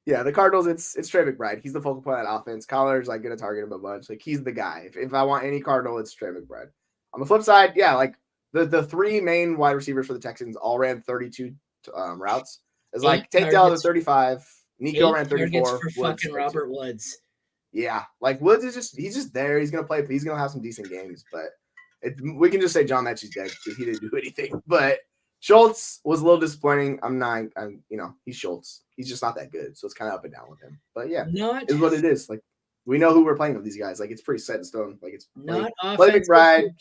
Yeah, the Cardinals, it's Trey McBride. He's the focal point of that offense. Collar's like going to target him a bunch. Like, he's the guy. If I want any Cardinal, it's Trey McBride. On the flip side, yeah, like the 3 main wide receivers for the Texans all ran 32 routes. It's like Tank Dell at 35, Nico ran 34. For fucking Robert Woods. Yeah, like Woods is he's just there. He's gonna play. He's gonna have some decent games, but we can just say John Mechie's dead because he didn't do anything. But Schultz was a little disappointing. He's Schultz. He's just not that good, so it's kind of up and down with him. But yeah, is what it is. Like, we know who we're playing with these guys. Like, it's pretty set in stone. Like, it's not play McBride.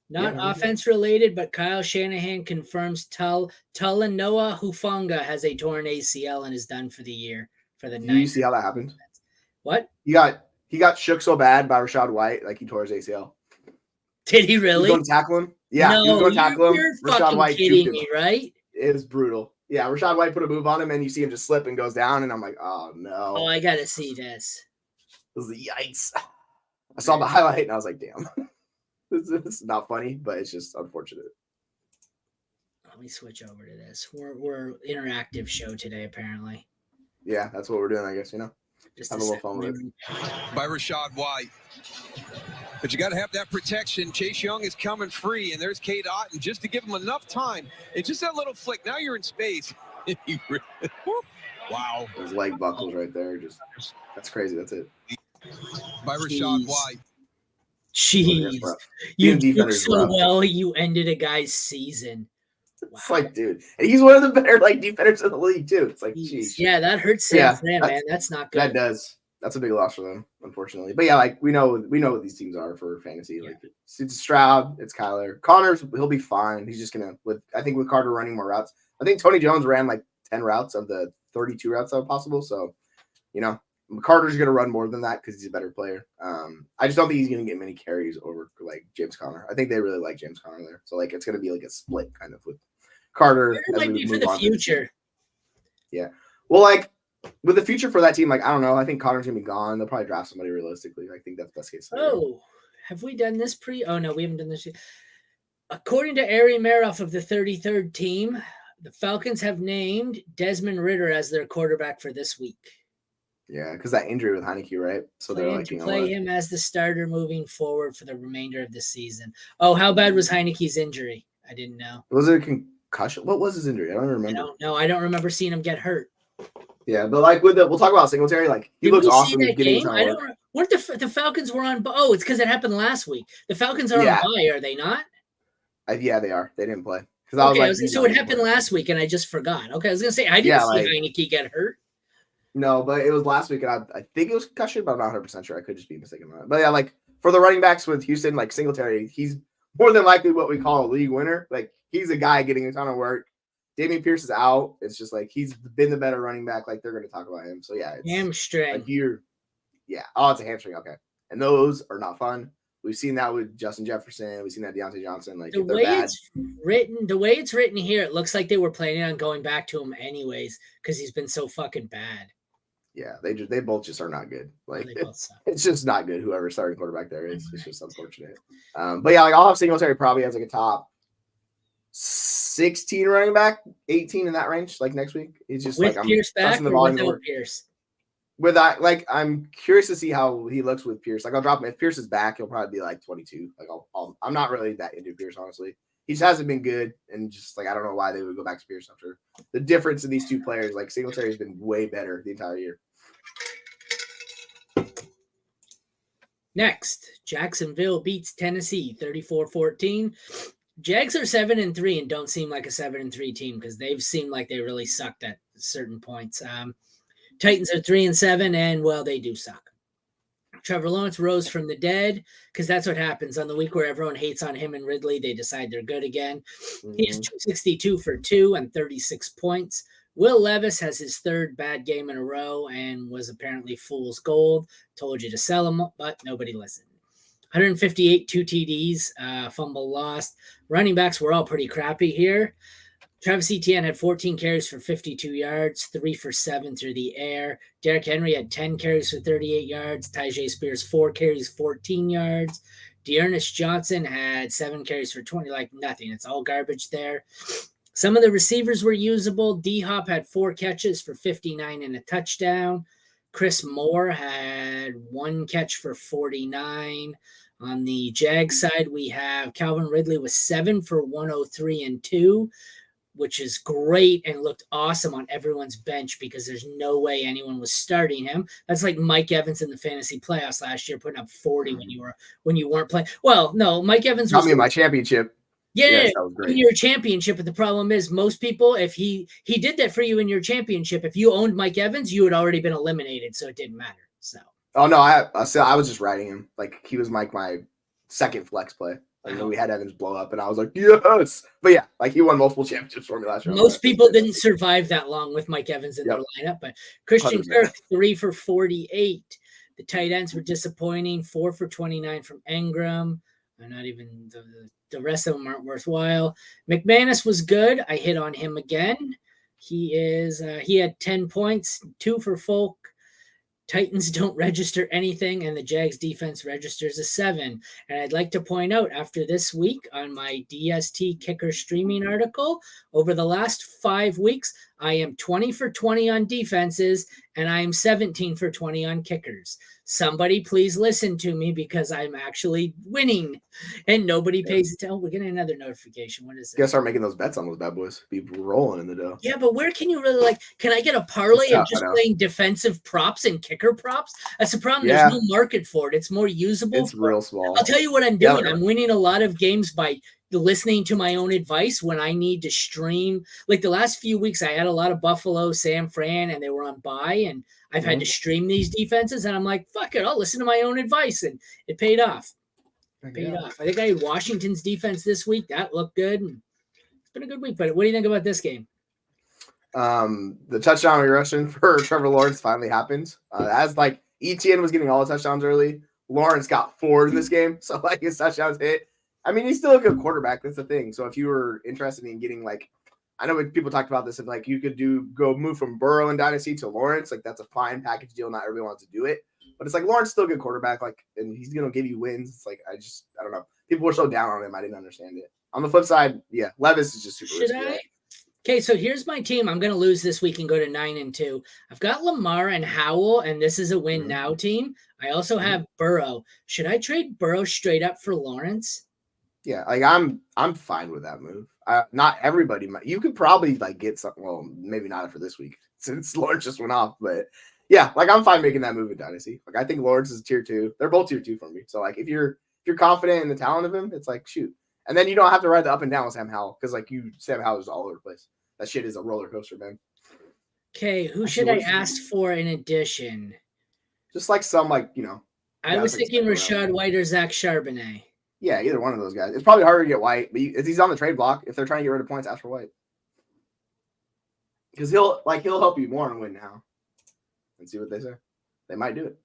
Not offense related, but Kyle Shanahan confirms Talanoa Hufanga has a torn ACL and is done for the year for the night. You see how that happened? What? He got shook so bad by Rachaad White, like he tore his ACL. Did he really? He was going to tackle him. Yeah, no, he was going to tackle him. You're Rachaad White kidding me, right? It was brutal. Yeah, Rachaad White put a move on him, and you see him just slip and goes down, and I'm like, oh no. Oh, I gotta see this. It was yikes. I saw the highlight, and I was like, damn. It's not funny, but it's just unfortunate. Let me switch over to this. We're interactive show today, apparently. Yeah, that's what we're doing, I guess, Just have a little fun with it. By Rachaad White. But you got to have that protection. Chase Young is coming free, and there's Cade Otton just to give him enough time. It's just that little flick. Now you're in space. Wow. Those leg buckles right there. That's crazy. That's it. By Rachaad White. Jeez. You do so well, you ended a guy's season. Wow. It's like, dude, and he's one of the better defenders in the league too. It's like, geez. Yeah, that hurts San Fran, man. That's not good. That does. That's a big loss for them, unfortunately. But yeah, like we know what these teams are for fantasy. Yeah. Like it's Stroud, it's Kyler. Connors, he'll be fine. He's just gonna with Carter running more routes. I think Tony Jones ran like 10 routes of the 32 routes that were possible. So, Carter's gonna run more than that because he's a better player. I just don't think he's gonna get many carries over like James Conner. I think they really like James Conner there. So like it's gonna be like a split kind of with Carter. It might be for the future. Yeah. Well, like with the future for that team, like I don't know. I think Connor's gonna be gone. They'll probably draft somebody realistically. I think that's best case scenario. Oh, have we done this Oh no, we haven't done this yet. According to Ari Meroff of the 33rd team, the Falcons have named Desmond Ridder as their quarterback for this week. Yeah, because that injury with Heineke, right? So they're like, play him as the starter moving forward for the remainder of the season. Oh, how bad was Heineke's injury? I didn't know. Was it a concussion? What was his injury? I don't remember. I don't know. I don't remember seeing him get hurt. Yeah, but like we'll talk about Singletary. Like he looks awesome. That game? I don't. What the Falcons were on? Oh, it's because it happened last week. The Falcons are on bye, are they not? Yeah, they are. They didn't play because so it happened last week, and I just forgot. Okay, I was gonna say I didn't see Heineke get hurt. No, but it was last week, and I think it was concussion, but I'm not 100% sure. I could just be mistaken on it. But yeah, like for the running backs with Houston, like Singletary, he's more than likely what we call a league winner. Like he's a guy getting a ton of work. Dameon Pierce is out. It's just like he's been the better running back. Like they're going to talk about him. So yeah, it's hamstring. It's a hamstring. Okay, and those are not fun. We've seen that with Justin Jefferson. We've seen that Deontay Johnson. Like the way it's written here, it looks like they were planning on going back to him anyways because he's been so fucking bad. Yeah, they both just are not good. Like it's just not good. Whoever starting quarterback there is, it's just unfortunate. But yeah, like I'll have Singletary probably as like a top 16 running back, 18 in that range. Like next week, he's just with like Pierce back or without Pierce. With that, like I'm curious to see how he looks with Pierce. Like I'll drop him if Pierce is back, he'll probably be like 22. Like I'm not really that into Pierce honestly. He just hasn't been good, and just like I don't know why they would go back to Pierce after the difference in these two players. Like Singletary has been way better the entire year. Next, Jacksonville beats Tennessee 34-14. Jags are 7-3 and don't seem like a 7-3 team because they've seemed like they really sucked at certain points. Titans are 3-7, and well, they do suck. Trevor Lawrence rose from the dead because that's what happens on the week where everyone hates on him and Ridley. They decide they're good again. Mm-hmm. He is 262 for 2 and 36 points. Will Levis has his third bad game in a row and was apparently fool's gold. Told you to sell him, but nobody listened. 158, 2 TDs, fumble lost. Running backs were all pretty crappy here. Travis Etienne had 14 carries for 52 yards, 3 for 7 through the air. Derrick Henry had 10 carries for 38 yards. Tyjae Spears, 4 carries, 14 yards. Dearness Johnson had 7 carries for 20, like nothing. It's all garbage there. Some of the receivers were usable. D-Hop had 4 catches for 59 and a touchdown. Chris Moore had 1 catch for 49. On the Jag side, we have Calvin Ridley with 7 for 103 and 2, which is great and looked awesome on everyone's bench because there's no way anyone was starting him. That's like Mike Evans in the fantasy playoffs last year, putting up 40 when you weren't playing. Well, no, Mike Evans got me in my championship. Yeah, yes, that was great. In your championship, but the problem is most people, if he did that for you in your championship, if you owned Mike Evans, you had already been eliminated, so it didn't matter. So. Oh no, I was just riding him. Like he was like my second flex play. Like we had Evans blow up, and I was like, yes. But yeah, like he won multiple championships for me last year. Most people didn't survive that long with Mike Evans in their lineup, but Christian 100%. Kirk, 3 for 48. The tight ends were disappointing, 4 for 29 from Engram. Not even the rest of them aren't worthwhile. McManus was good. I hit on him again. He had 10 points, 2 for Folk. Titans don't register anything, and the Jags defense registers a 7. And I'd like to point out, after this week on my DST kicker streaming article, over the last 5 weeks, I am 20 for 20 on defenses, and I am 17 for 20 on kickers. Somebody please listen to me because I'm actually winning, and nobody pays attention. Oh, we're getting another notification. What is it? You gotta start making those bets on those bad boys. Be rolling in the dough. Yeah, but where can you really can I get a parlay of just playing defensive props and kicker props? That's the problem. Yeah. There's no market for it. It's more usable. It's real small. I'll tell you what I'm doing. I'm winning a lot of games by listening to my own advice when I need to stream. Like the last few weeks, I had a lot of Buffalo, San Fran, and they were on bye, and I've had to stream these defenses, and I'm like, fuck it, I'll listen to my own advice, and it paid off. I think I had Washington's defense this week. That looked good. It's been a good week, but what do you think about this game? The touchdown regression for Trevor Lawrence finally happened. As like Etienne was getting all the touchdowns early, Lawrence got 4 in this game, so like his touchdowns hit. I mean, he's still a good quarterback. That's the thing. So if you were interested in getting I know people talked about this, if like you could move from Burrow in Dynasty to Lawrence, like that's a fine package deal. Not everybody wants to do it, but it's like Lawrence still a good quarterback, and he's gonna give you wins. It's like I don't know. People were so down on him, I didn't understand it. On the flip side, yeah, Levis is just super risky. Okay, so here's my team. I'm gonna lose this week and go to 9-2. I've got Lamar and Howell, and this is a win now team. I also have Burrow. Should I trade Burrow straight up for Lawrence? Yeah, like I'm fine with that move. Not everybody might. You could probably get something. Well, maybe not for this week since Lawrence just went off. But yeah, I'm fine making that move in Dynasty. I think Lawrence is tier 2. They're both tier 2 for me. So if you're confident in the talent of him, it's shoot. And then you don't have to ride the up and down with Sam Howell because Sam Howell is all over the place. That shit is a roller coaster, man. Okay, who should I ask for in addition? Just some I was thinking Rashad White or Zach Charbonnet. Yeah, either one of those guys. It's probably harder to get White, but if he's on the trade block, if they're trying to get rid of points, ask for White. Because he'll help you more and win now. And see what they say. They might do it.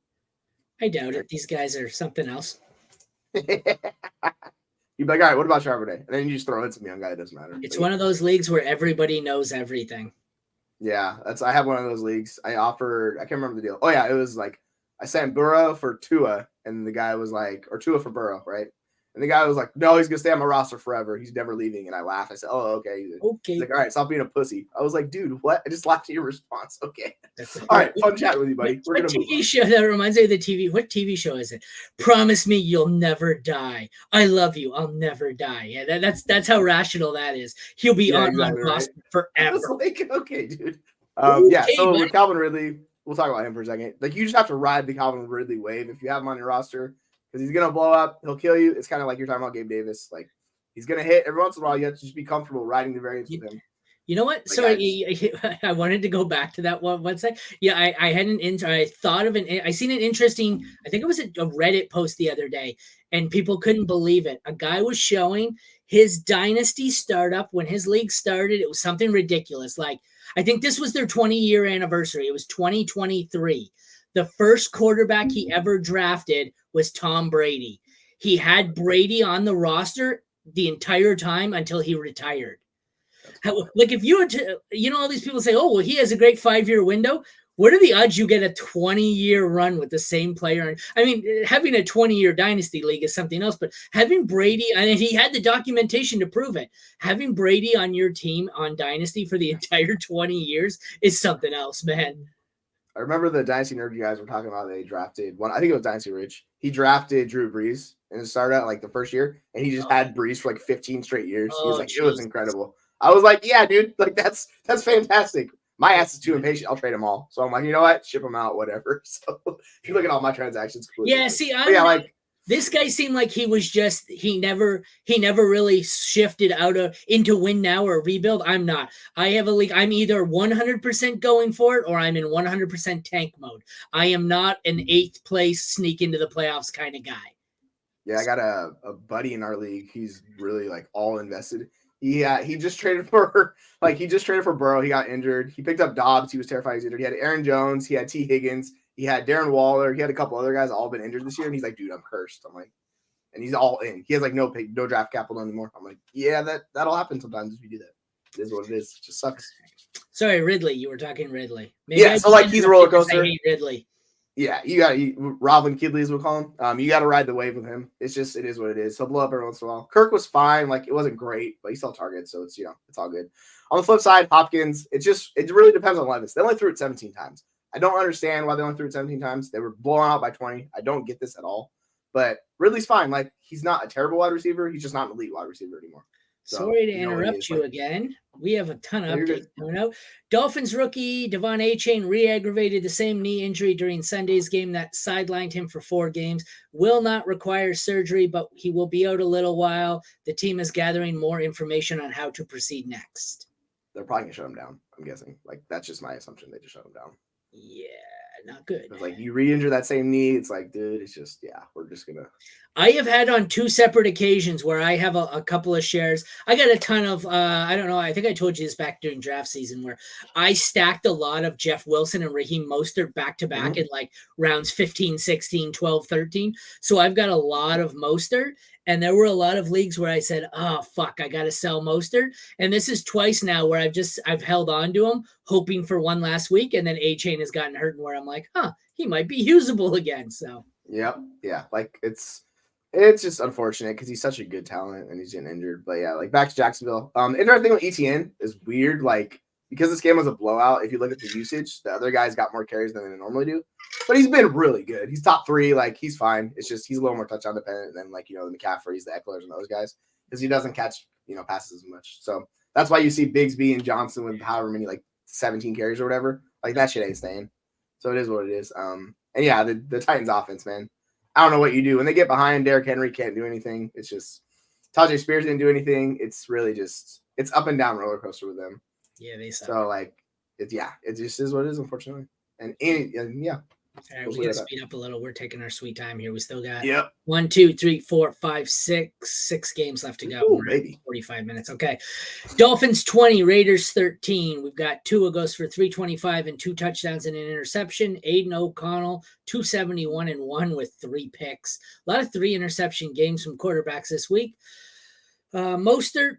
I doubt it. These guys are something else. You'd be like, all right, what about Charbonnet? And then you just throw it to me on a guy that doesn't matter. It's one of those leagues where everybody knows everything. Yeah, I have one of those leagues. I can't remember the deal. Oh yeah, it was I sent Burrow for Tua, and the guy was or Tua for Burrow, right? And the guy was like, no, he's going to stay on my roster forever. He's never leaving. And I laughed. I said, oh, okay. He's like, all right, stop being a pussy. I was like, dude, what? I just laughed at your response. Okay. All right, fun chat with you, buddy. We're going to TV show that reminds me of the TV. What TV show is it? Promise me you'll never die. I love you. I'll never die. Yeah, that's how rational that is. He'll be on my roster forever. Okay, dude. So with Calvin Ridley, we'll talk about him for a second. You just have to ride the Calvin Ridley wave if you have him on your roster. Because he's going to blow up. He'll kill you. It's kind of like you're talking about Gabe Davis. He's going to hit every once in a while. You have to just be comfortable riding the variance with him. You know what? I wanted to go back to that one sec. Yeah, I had I thought of I seen an interesting, I think it was a Reddit post the other day, and people couldn't believe it. A guy was showing his dynasty startup when his league started. It was something ridiculous. I think this was their 20-year anniversary. It was 2023. The first quarterback he ever drafted was Tom Brady. He had Brady on the roster the entire time until he retired. Like if you were to, all these people say, oh, well, he has a great 5-year window. What are the odds you get a 20-year run with the same player? I mean, having a 20-year dynasty league is something else, but having Brady, and he had the documentation to prove it, having Brady on your team on dynasty for the entire 20 years is something else, man. I remember the Dynasty Nerd you guys were talking about. They drafted one. I think it was Dynasty Rich. He drafted Drew Brees and it started out like the first year, and he just had Brees for like 15 straight years. He was like, it was incredible. I was like, yeah, dude, like that's fantastic. My ass is too impatient. I'll trade them all. So I'm like, you know what? Ship them out, whatever. So if you look at all my transactions, cool. Yeah, see, this guy seemed like he was just he never really shifted into win now or rebuild. I'm not. I have a league. I'm either 100% going for it or I'm in 100% tank mode. I am not an 8th place sneak into the playoffs kind of guy. Yeah, I got a buddy in our league. He's really like all invested. Yeah, he just traded for Burrow. He got injured. He picked up Dobbs. He was terrified he was injured. He had Aaron Jones. He had T. Higgins. He had Darren Waller. He had a couple other guys all been injured this year. And he's like, dude, I'm cursed. I'm like, and he's all in. He has like no draft capital anymore. I'm like, yeah, that'll happen sometimes if you do that. It is what it is. It just sucks. Sorry, Ridley. You were talking Ridley. Maybe yeah, so like he's a roller coaster. I hate Ridley. Yeah, you got Robin Kidley, as we call him. You got to ride the wave with him. It is what it is. He'll blow up every once in a while. Kirk was fine. Like, it wasn't great, but he still targets, so it's, it's all good. On the flip side, Hopkins, it really depends on Levis. They only threw it 17 times. I don't understand why they only threw it 17 times. They were blown out by 20. I don't get this at all. But Ridley's fine. Like, he's not a terrible wide receiver. He's just not an elite wide receiver anymore. So, sorry to interrupt you again. We have a ton of updates coming out. Dolphins rookie Devon Achane re-aggravated the same knee injury during Sunday's game that sidelined him for 4 games. Will not require surgery, but he will be out a little while. The team is gathering more information on how to proceed next. They're probably going to shut him down, I'm guessing. Like, that's just my assumption. They just shut him down. Yeah, not good. Like, you re-injure that same knee, it's like, dude, it's just, yeah, we're just going to. I have had on 2 separate occasions where I have a couple of shares. I got a ton of, I don't know, I think I told you this back during draft season where I stacked a lot of Jeff Wilson and Raheem Mostert back-to-back in like rounds 15, 16, 12, 13. So I've got a lot of Mostert. And there were a lot of leagues where I said, oh, fuck, I got to sell Mostert. And this is twice now where I've held on to him, hoping for one last week. And then Achane has gotten hurt and where I'm like, he might be usable again. So, yep. Yeah. Like it's just unfortunate because he's such a good talent and he's getting injured. But yeah, like back to Jacksonville. Interesting with ETN is weird. Like, because this game was a blowout, if you look at the usage, the other guys got more carries than they normally do. But he's been really good. He's top 3. Like, he's fine. It's just he's a little more touchdown dependent than, like, the McCaffreys, the Ecklers, and those guys. Because he doesn't catch, passes as much. So that's why you see Bigsby and Johnson with however many, like, 17 carries or whatever. Like, that shit ain't staying. So it is what it is. And, yeah, the Titans offense, man. I don't know what you do. When they get behind, Derrick Henry can't do anything. It's just Tajay Spears didn't do anything. It's really just – it's up and down roller coaster with them. Yeah, they suck. So, like, it just is what it is, unfortunately. And yeah. All right, we got to speed up a little. We're taking our sweet time here. We still got 6 games left to go. Ooh, baby. 45 minutes. Okay. Dolphins 20, Raiders 13. We've got Tua goes for 325 and 2 touchdowns and an interception. Aiden O'Connell, 271 and 1 with 3 picks. A lot of 3 interception games from quarterbacks this week. Mostert,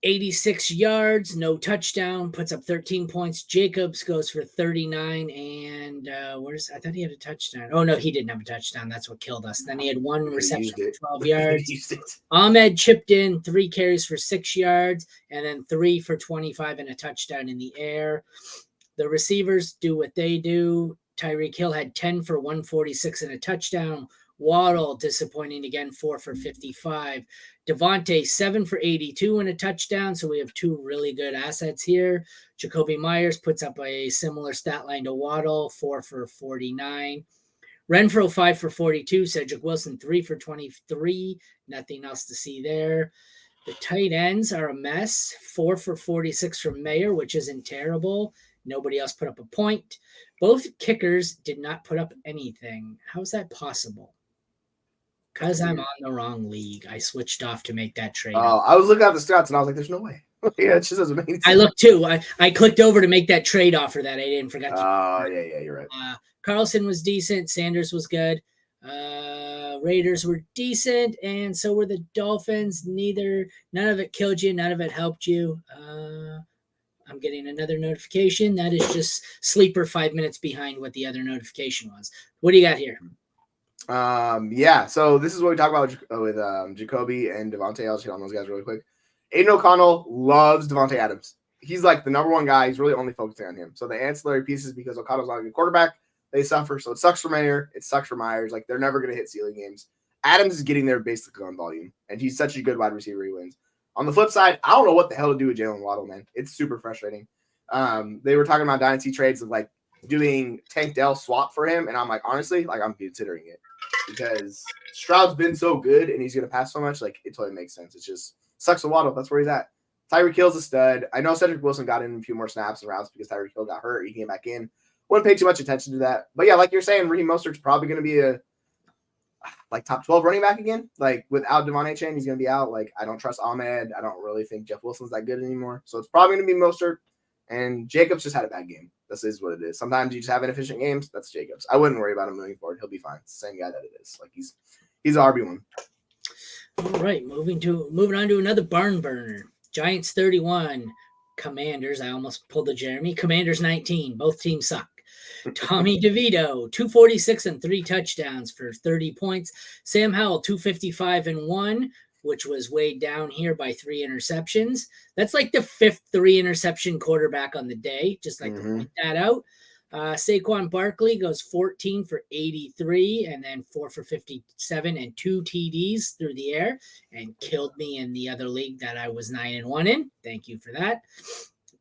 86 yards, no touchdown, puts up 13 points. Jacobs goes for 39 and I thought he had a touchdown. Oh, no, he didn't have a touchdown. That's what killed us. Then he had 1 reception for 12 yards. Ahmed chipped in 3 carries for 6 yards and then 3 for 25 and a touchdown in the air. The receivers do what they do. Tyreek Hill had 10 for 146 and a touchdown. Waddle, disappointing again, 4 for 55. Devontae, 7 for 82 and a touchdown. So we have 2 really good assets here. Jacoby Myers puts up a similar stat line to Waddle, 4 for 49. Renfro, 5 for 42. Cedric Wilson, 3 for 23. Nothing else to see there. The tight ends are a mess. 4 for 46 from Mayer, which isn't terrible. Nobody else put up a point. Both kickers did not put up anything. How is that possible? Because I'm on the wrong league. I switched off to make that trade. Oh, I was looking at the stats and I was like, there's no way. Yeah, it just doesn't make any sense. I looked too. I clicked over to make that trade offer that I didn't forget. Oh, yeah, you're right. Carlson was decent. Sanders was good. Raiders were decent, and so were the Dolphins. None of it killed you. None of it helped you. I'm getting another notification. That is just Sleeper 5 minutes behind what the other notification was. What do you got here? Yeah, so this is what we talk about with Jacoby and Devontae. I'll just hit on those guys really quick. Aiden O'Connell loves Devontae Adams. He's like the number one guy. He's really only focusing on him. So the ancillary pieces, because O'Connell's not a good quarterback, they suffer. So it sucks for Mayer. It sucks for Myers. Like, they're never going to hit ceiling games. Adams is getting there basically on volume, and he's such a good wide receiver. He wins. On the flip side, I don't know what the hell to do with Jalen Waddle, man. It's super frustrating. They were talking about dynasty trades of like doing Tank Dell swap for him, and I'm like, honestly, like, I'm considering it because Stroud's been so good and he's going to pass so much. Like, it totally makes sense. It's just sucks for Waddle. That's where he's at. Tyreek Hill's a stud. I know Cedric Wilson got in a few more snaps and routes because Tyreek Hill got hurt. He came back in. Wouldn't pay too much attention to that. But yeah, like you're saying, Raheem Mostert's probably going to be a like top 12 running back again. Like, without Devon Achane, he's going to be out. Like, I don't trust Ahmed. I don't really think Jeff Wilson's that good anymore. So it's probably going to be Mostert. And Jacobs just had a bad game. This is what it is. Sometimes you just have inefficient games. That's Jacobs. I wouldn't worry about him moving forward. He'll be fine. It's the same guy that it is. Like, he's an RB1. All right, moving on to another barn burner. Giants 31, Commanders. I almost pulled the Jeremy. Commanders 19. Both teams suck. Tommy DeVito, 246 and 3 touchdowns for 30 points. Sam Howell, 255 and 1, which was weighed down here by 3 interceptions. That's like the 5th 3 interception quarterback on the day. Just like to point that out. Saquon Barkley goes 14 for 83 and then 4 for 57 and 2 TDs through the air and killed me in the other league that I was 9-1 in. Thank you for that.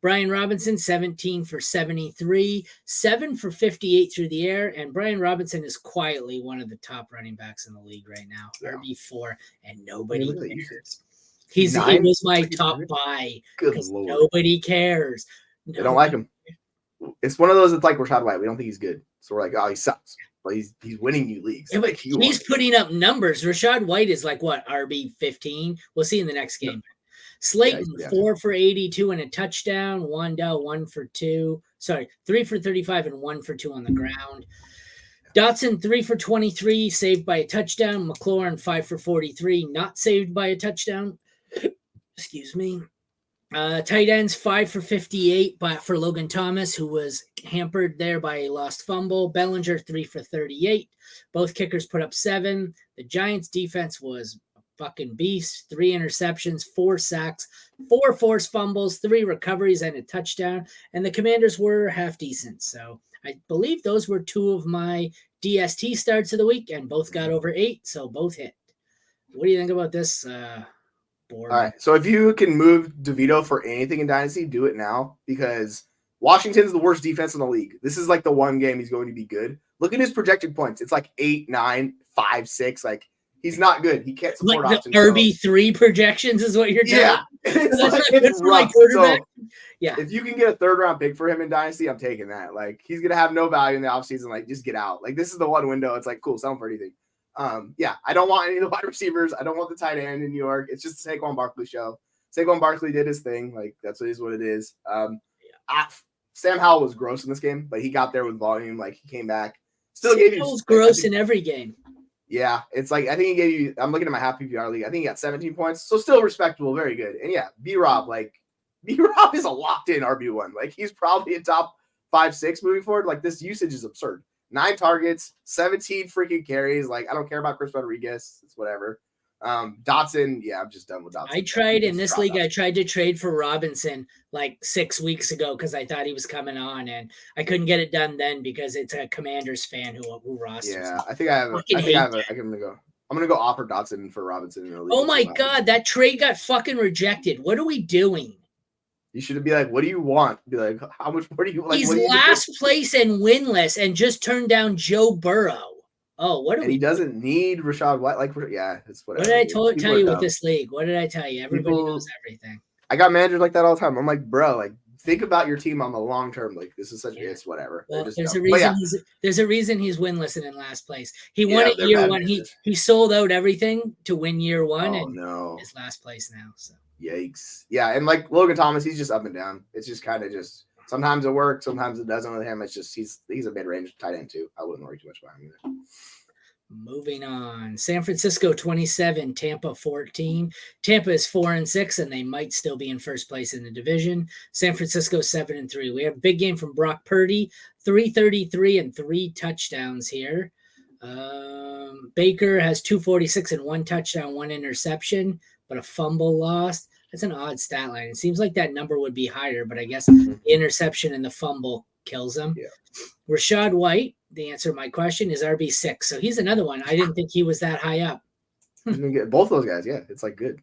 Brian Robinson, 17 for 73, 7 for 58 through the air. And Brian Robinson is quietly one of the top running backs in the league right now. Yeah. RB4, and nobody cares. He was my top buy because nobody cares. They don't like him. It's one of those that's like Rachaad White. We don't think he's good. So we're like, oh, he sucks. But he's winning you leagues. Yeah, but he's putting up numbers. Rachaad White is like, what, RB15? We'll see in the next game. Yeah. Slayton, 4 for 82 and a touchdown. Wandell, 1 for 2. Sorry, 3 for 35 and 1 for 2 on the ground. Dotson, 3 for 23, saved by a touchdown. McLaurin, 5 for 43, not saved by a touchdown. Excuse me. Tight ends, 5 for 58 for Logan Thomas, who was hampered there by a lost fumble. Bellinger, 3 for 38. Both kickers put up 7. The Giants' defense was fucking beast. 3 interceptions, 4 sacks, 4 forced fumbles, 3 recoveries, and a touchdown. And the Commanders were half decent. So I believe those were 2 of my DST starts of the week, and both got over 8, so both hit. What do you think about this board? All right, so if you can move DeVito for anything in Dynasty, do it now, because Washington's the worst defense in the league. This is like the one game he's going to be good. Look at his projected points. It's like 8, 9, 5, 6. Like, he's not good. He can't support like the RB3 projections is what you're telling me. It's rough. So, yeah. If you can get a 3rd-round pick for him in Dynasty, I'm taking that. Like, he's going to have no value in the offseason. Like, just get out. Like, this is the one window. It's like, cool, sell him for anything. Yeah, I don't want any of the wide receivers. I don't want the tight end in New York. It's just the Saquon Barkley show. Saquon Barkley did his thing. Like, that's what it is. Sam Howell was gross in this game, but he got there with volume. Like, he came back. Still gave you. Howell's gross in every game. Yeah, it's like, I think he gave you, I'm looking at my half PPR league. I think he got 17 points. So still respectable, very good. And yeah, B-Rob is a locked in RB1. Like, he's probably a top 5-6 moving forward. Like, this usage is absurd. 9 targets, 17 freaking carries. Like, I don't care about Chris Rodriguez. It's whatever. Dotson, yeah, I'm just done with Dotson. I tried in this league. I tried to trade for Robinson like 6 weeks ago because I thought he was coming on, and I couldn't get it done then because it's a Commanders fan who rosters. Yeah, I think I have. I'm gonna go offer Dotson for Robinson in the league. Oh my god, that trade got fucking rejected. What are we doing? You should be like, what do you want? Be like, how much more do you like? He's last place and winless and just turned down Joe Burrow. Oh, what? And he doesn't need Rachaad White. Like, yeah, it's whatever. What did I tell you with this league? What did I tell you? Everybody knows everything. I got managers like that all the time. I'm like, bro, like, think about your team on the long term. Like this is such Yeah. it's whatever. Well, Just there's a dumb. reason there's a reason he's winless and in last place. He won Yeah, it they're year bad one. managers. He sold out everything to win year one, Oh and no. is last place now. So Yikes. Yeah, and like Logan Thomas, he's just up and down. It's just kind of just sometimes it works, sometimes it doesn't with him. It's just he's a mid-range tight end too. I wouldn't worry too much about him either. moving on. San Francisco 27, Tampa 14. Tampa is 4-6, and they might still be in first place in the division. San Francisco 7-3. We have a big game from Brock Purdy, 333 and 3 touchdowns here. Baker has 246 and 1 touchdown, 1 interception, but a fumble lost. That's an odd stat line. It seems like that number would be higher, but I guess the interception and the fumble kills him. Yeah. Rashad White, the answer to my question, is RB6. So he's another one. I didn't think he was that high up. He's gonna get both those guys. Yeah, it's like good.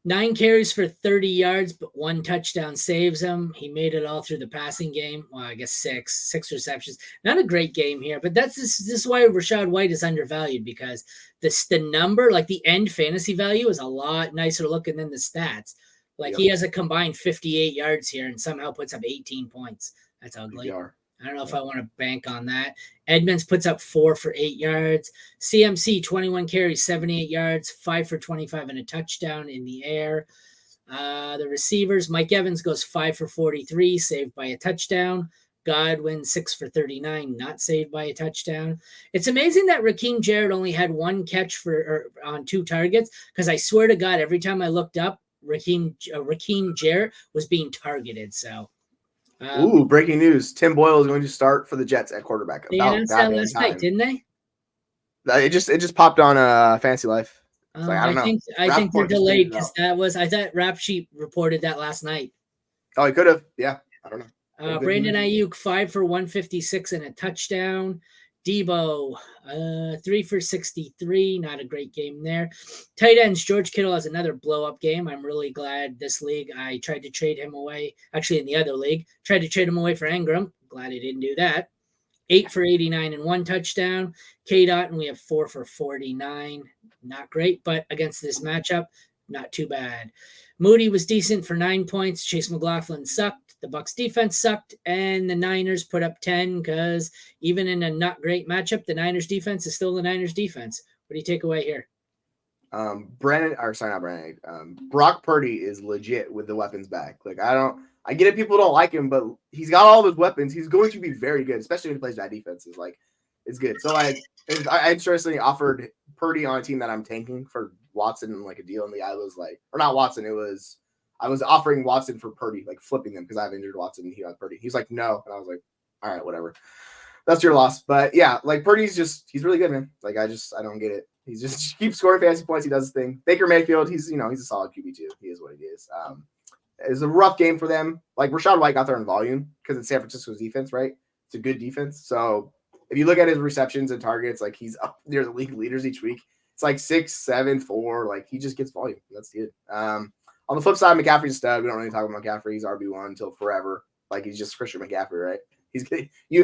9 carries for 30 yards, but 1 touchdown saves him. He made it all through the passing game. Well, I guess 6 receptions. Not a great game here, but this is why Rashad White is undervalued, because the number, like the end fantasy value, is a lot nicer looking than the stats. Like he has a combined 58 yards here and somehow puts up 18 points. That's ugly. I don't know if I want to bank on that. Edmonds puts up 4 for 8 yards. CMC, 21 carries, 78 yards, 5 for 25 and a touchdown in the air. The receivers, Mike Evans goes 5 for 43, saved by a touchdown. Godwin, 6 for 39, not saved by a touchdown. It's amazing that Raheem Jarrett only had 1 catch on 2 targets, because I swear to God, every time I looked up, Raheem Jarrett was being targeted. So, breaking news. Tim Boyle is going to start for the Jets at quarterback. They announced that last night, didn't they? It just popped on Fantasy Life. So I don't know. I think they're delayed because I thought Rap Sheet reported that last night. Oh, he could have. Yeah, I don't know. Brandon Ayuk, 5 for 156 and a touchdown. Debo, 3 for 63. Not a great game there. Tight ends, George Kittle has another blow-up game. I'm really glad this league, I tried to trade him away. Actually, in the other league, tried to trade him away for Ingram. Glad I didn't do that. 8 for 89 and 1 touchdown. K-Dot, and we have 4 for 49. Not great, but against this matchup, not too bad. Moody was decent for 9 points. Chase McLaughlin sucked. The Bucs defense sucked, and the Niners put up 10, because even in a not great matchup, the Niners defense is still the Niners defense. What do you take away here? Brock Purdy is legit with the weapons back. Like I get it, people don't like him, but he's got all those weapons. He's going to be very good, especially when he plays bad defenses. Like it's good. So I interestingly offered Purdy on a team that I'm tanking for Watson and like a deal, and the guy was like, or not Watson, I was offering Watson for Purdy, like flipping them because I have injured Watson and he had Purdy. He's like, no. And I was like, all right, whatever. That's your loss. But yeah, like Purdy's he's really good, man. Like I don't get it. He's just keeps scoring fantasy points. He does his thing. Baker Mayfield, he's a solid QB too. He is what he is. It's a rough game for them. Like Rashad White got there in volume because it's San Francisco's defense, right? It's a good defense. So if you look at his receptions and targets, like he's up near the league leaders each week. It's like 6, 7, 4. Like he just gets volume. That's good. On the flip side, McCaffrey's a stud. We don't really talk about McCaffrey. He's RB1 until forever. Like he's just Christian McCaffrey, right?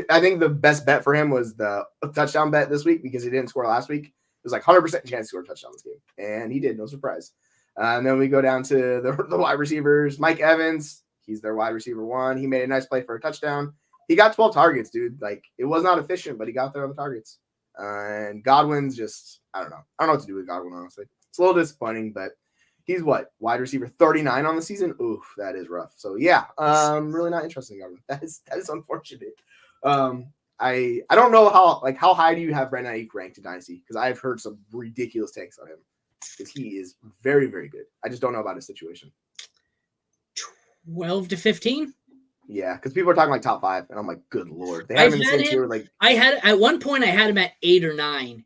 I think the best bet for him was the touchdown bet this week because he didn't score last week. It was like 100% chance to score a touchdown this game, and he did. No surprise. And then we go down to the wide receivers. Mike Evans, he's their wide receiver 1. He made a nice play for a touchdown. He got 12 targets, dude. Like it was not efficient, but he got there on the targets. And Godwin's just I don't know what to do with Godwin, honestly. It's a little disappointing, but he's wide receiver 39 on the season. Oof, that is rough. So yeah, really not interesting. Godwin. That is unfortunate. I don't know how high do you have Brandon Ayuk ranked in Dynasty? Because I've heard some ridiculous takes on him. Because he is very, very good. I just don't know about his situation. 12 to 15. Yeah, because people are talking like top 5, and I'm like, good lord. They had him in the same tier like at one point I had him at 8 or 9.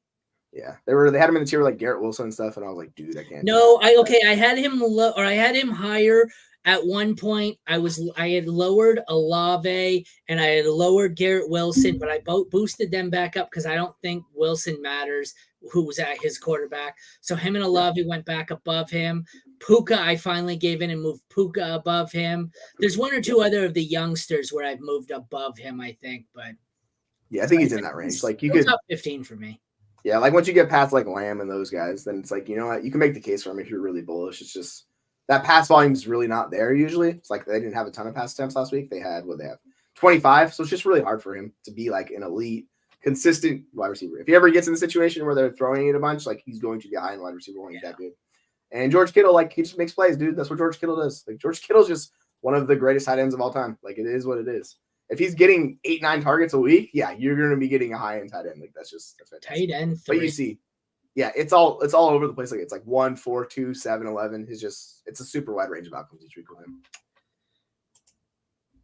Yeah, they had him in the tier like Garrett Wilson and stuff, and I was like, dude, I can't. No, I had him low, or I had him higher. At one point, I had lowered Olave and I had lowered Garrett Wilson, but I boosted them back up because I don't think Wilson matters who was at his quarterback. So him and Olave went back above him. Puka, I finally gave in and moved Puka above him. There's 1 or 2 other of the youngsters where I've moved above him, I think, but yeah, I think he's in that range. Like you could top 15 for me. Yeah, like once you get past like Lamb and those guys, then it's like, you know what, you can make the case for him if you're really bullish. It's just that pass volume is really not there usually. It's like they didn't have a ton of pass attempts last week. They had 25. So it's just really hard for him to be like an elite, consistent wide receiver. If he ever gets in the situation where they're throwing it a bunch, like he's going to be high in wide receiver when he's that good. And George Kittle, like he just makes plays, dude. That's what George Kittle does. Like George Kittle's just one of the greatest tight ends of all time. Like it is what it is. If he's getting 8-9 targets a week, yeah, you're going to be getting a high end tight end. Like that's fantastic. Tight end 3. But you see, yeah, it's all over the place. Like it's like 1, 4, 2, 7, 11. It's a super wide range of outcomes each week with him.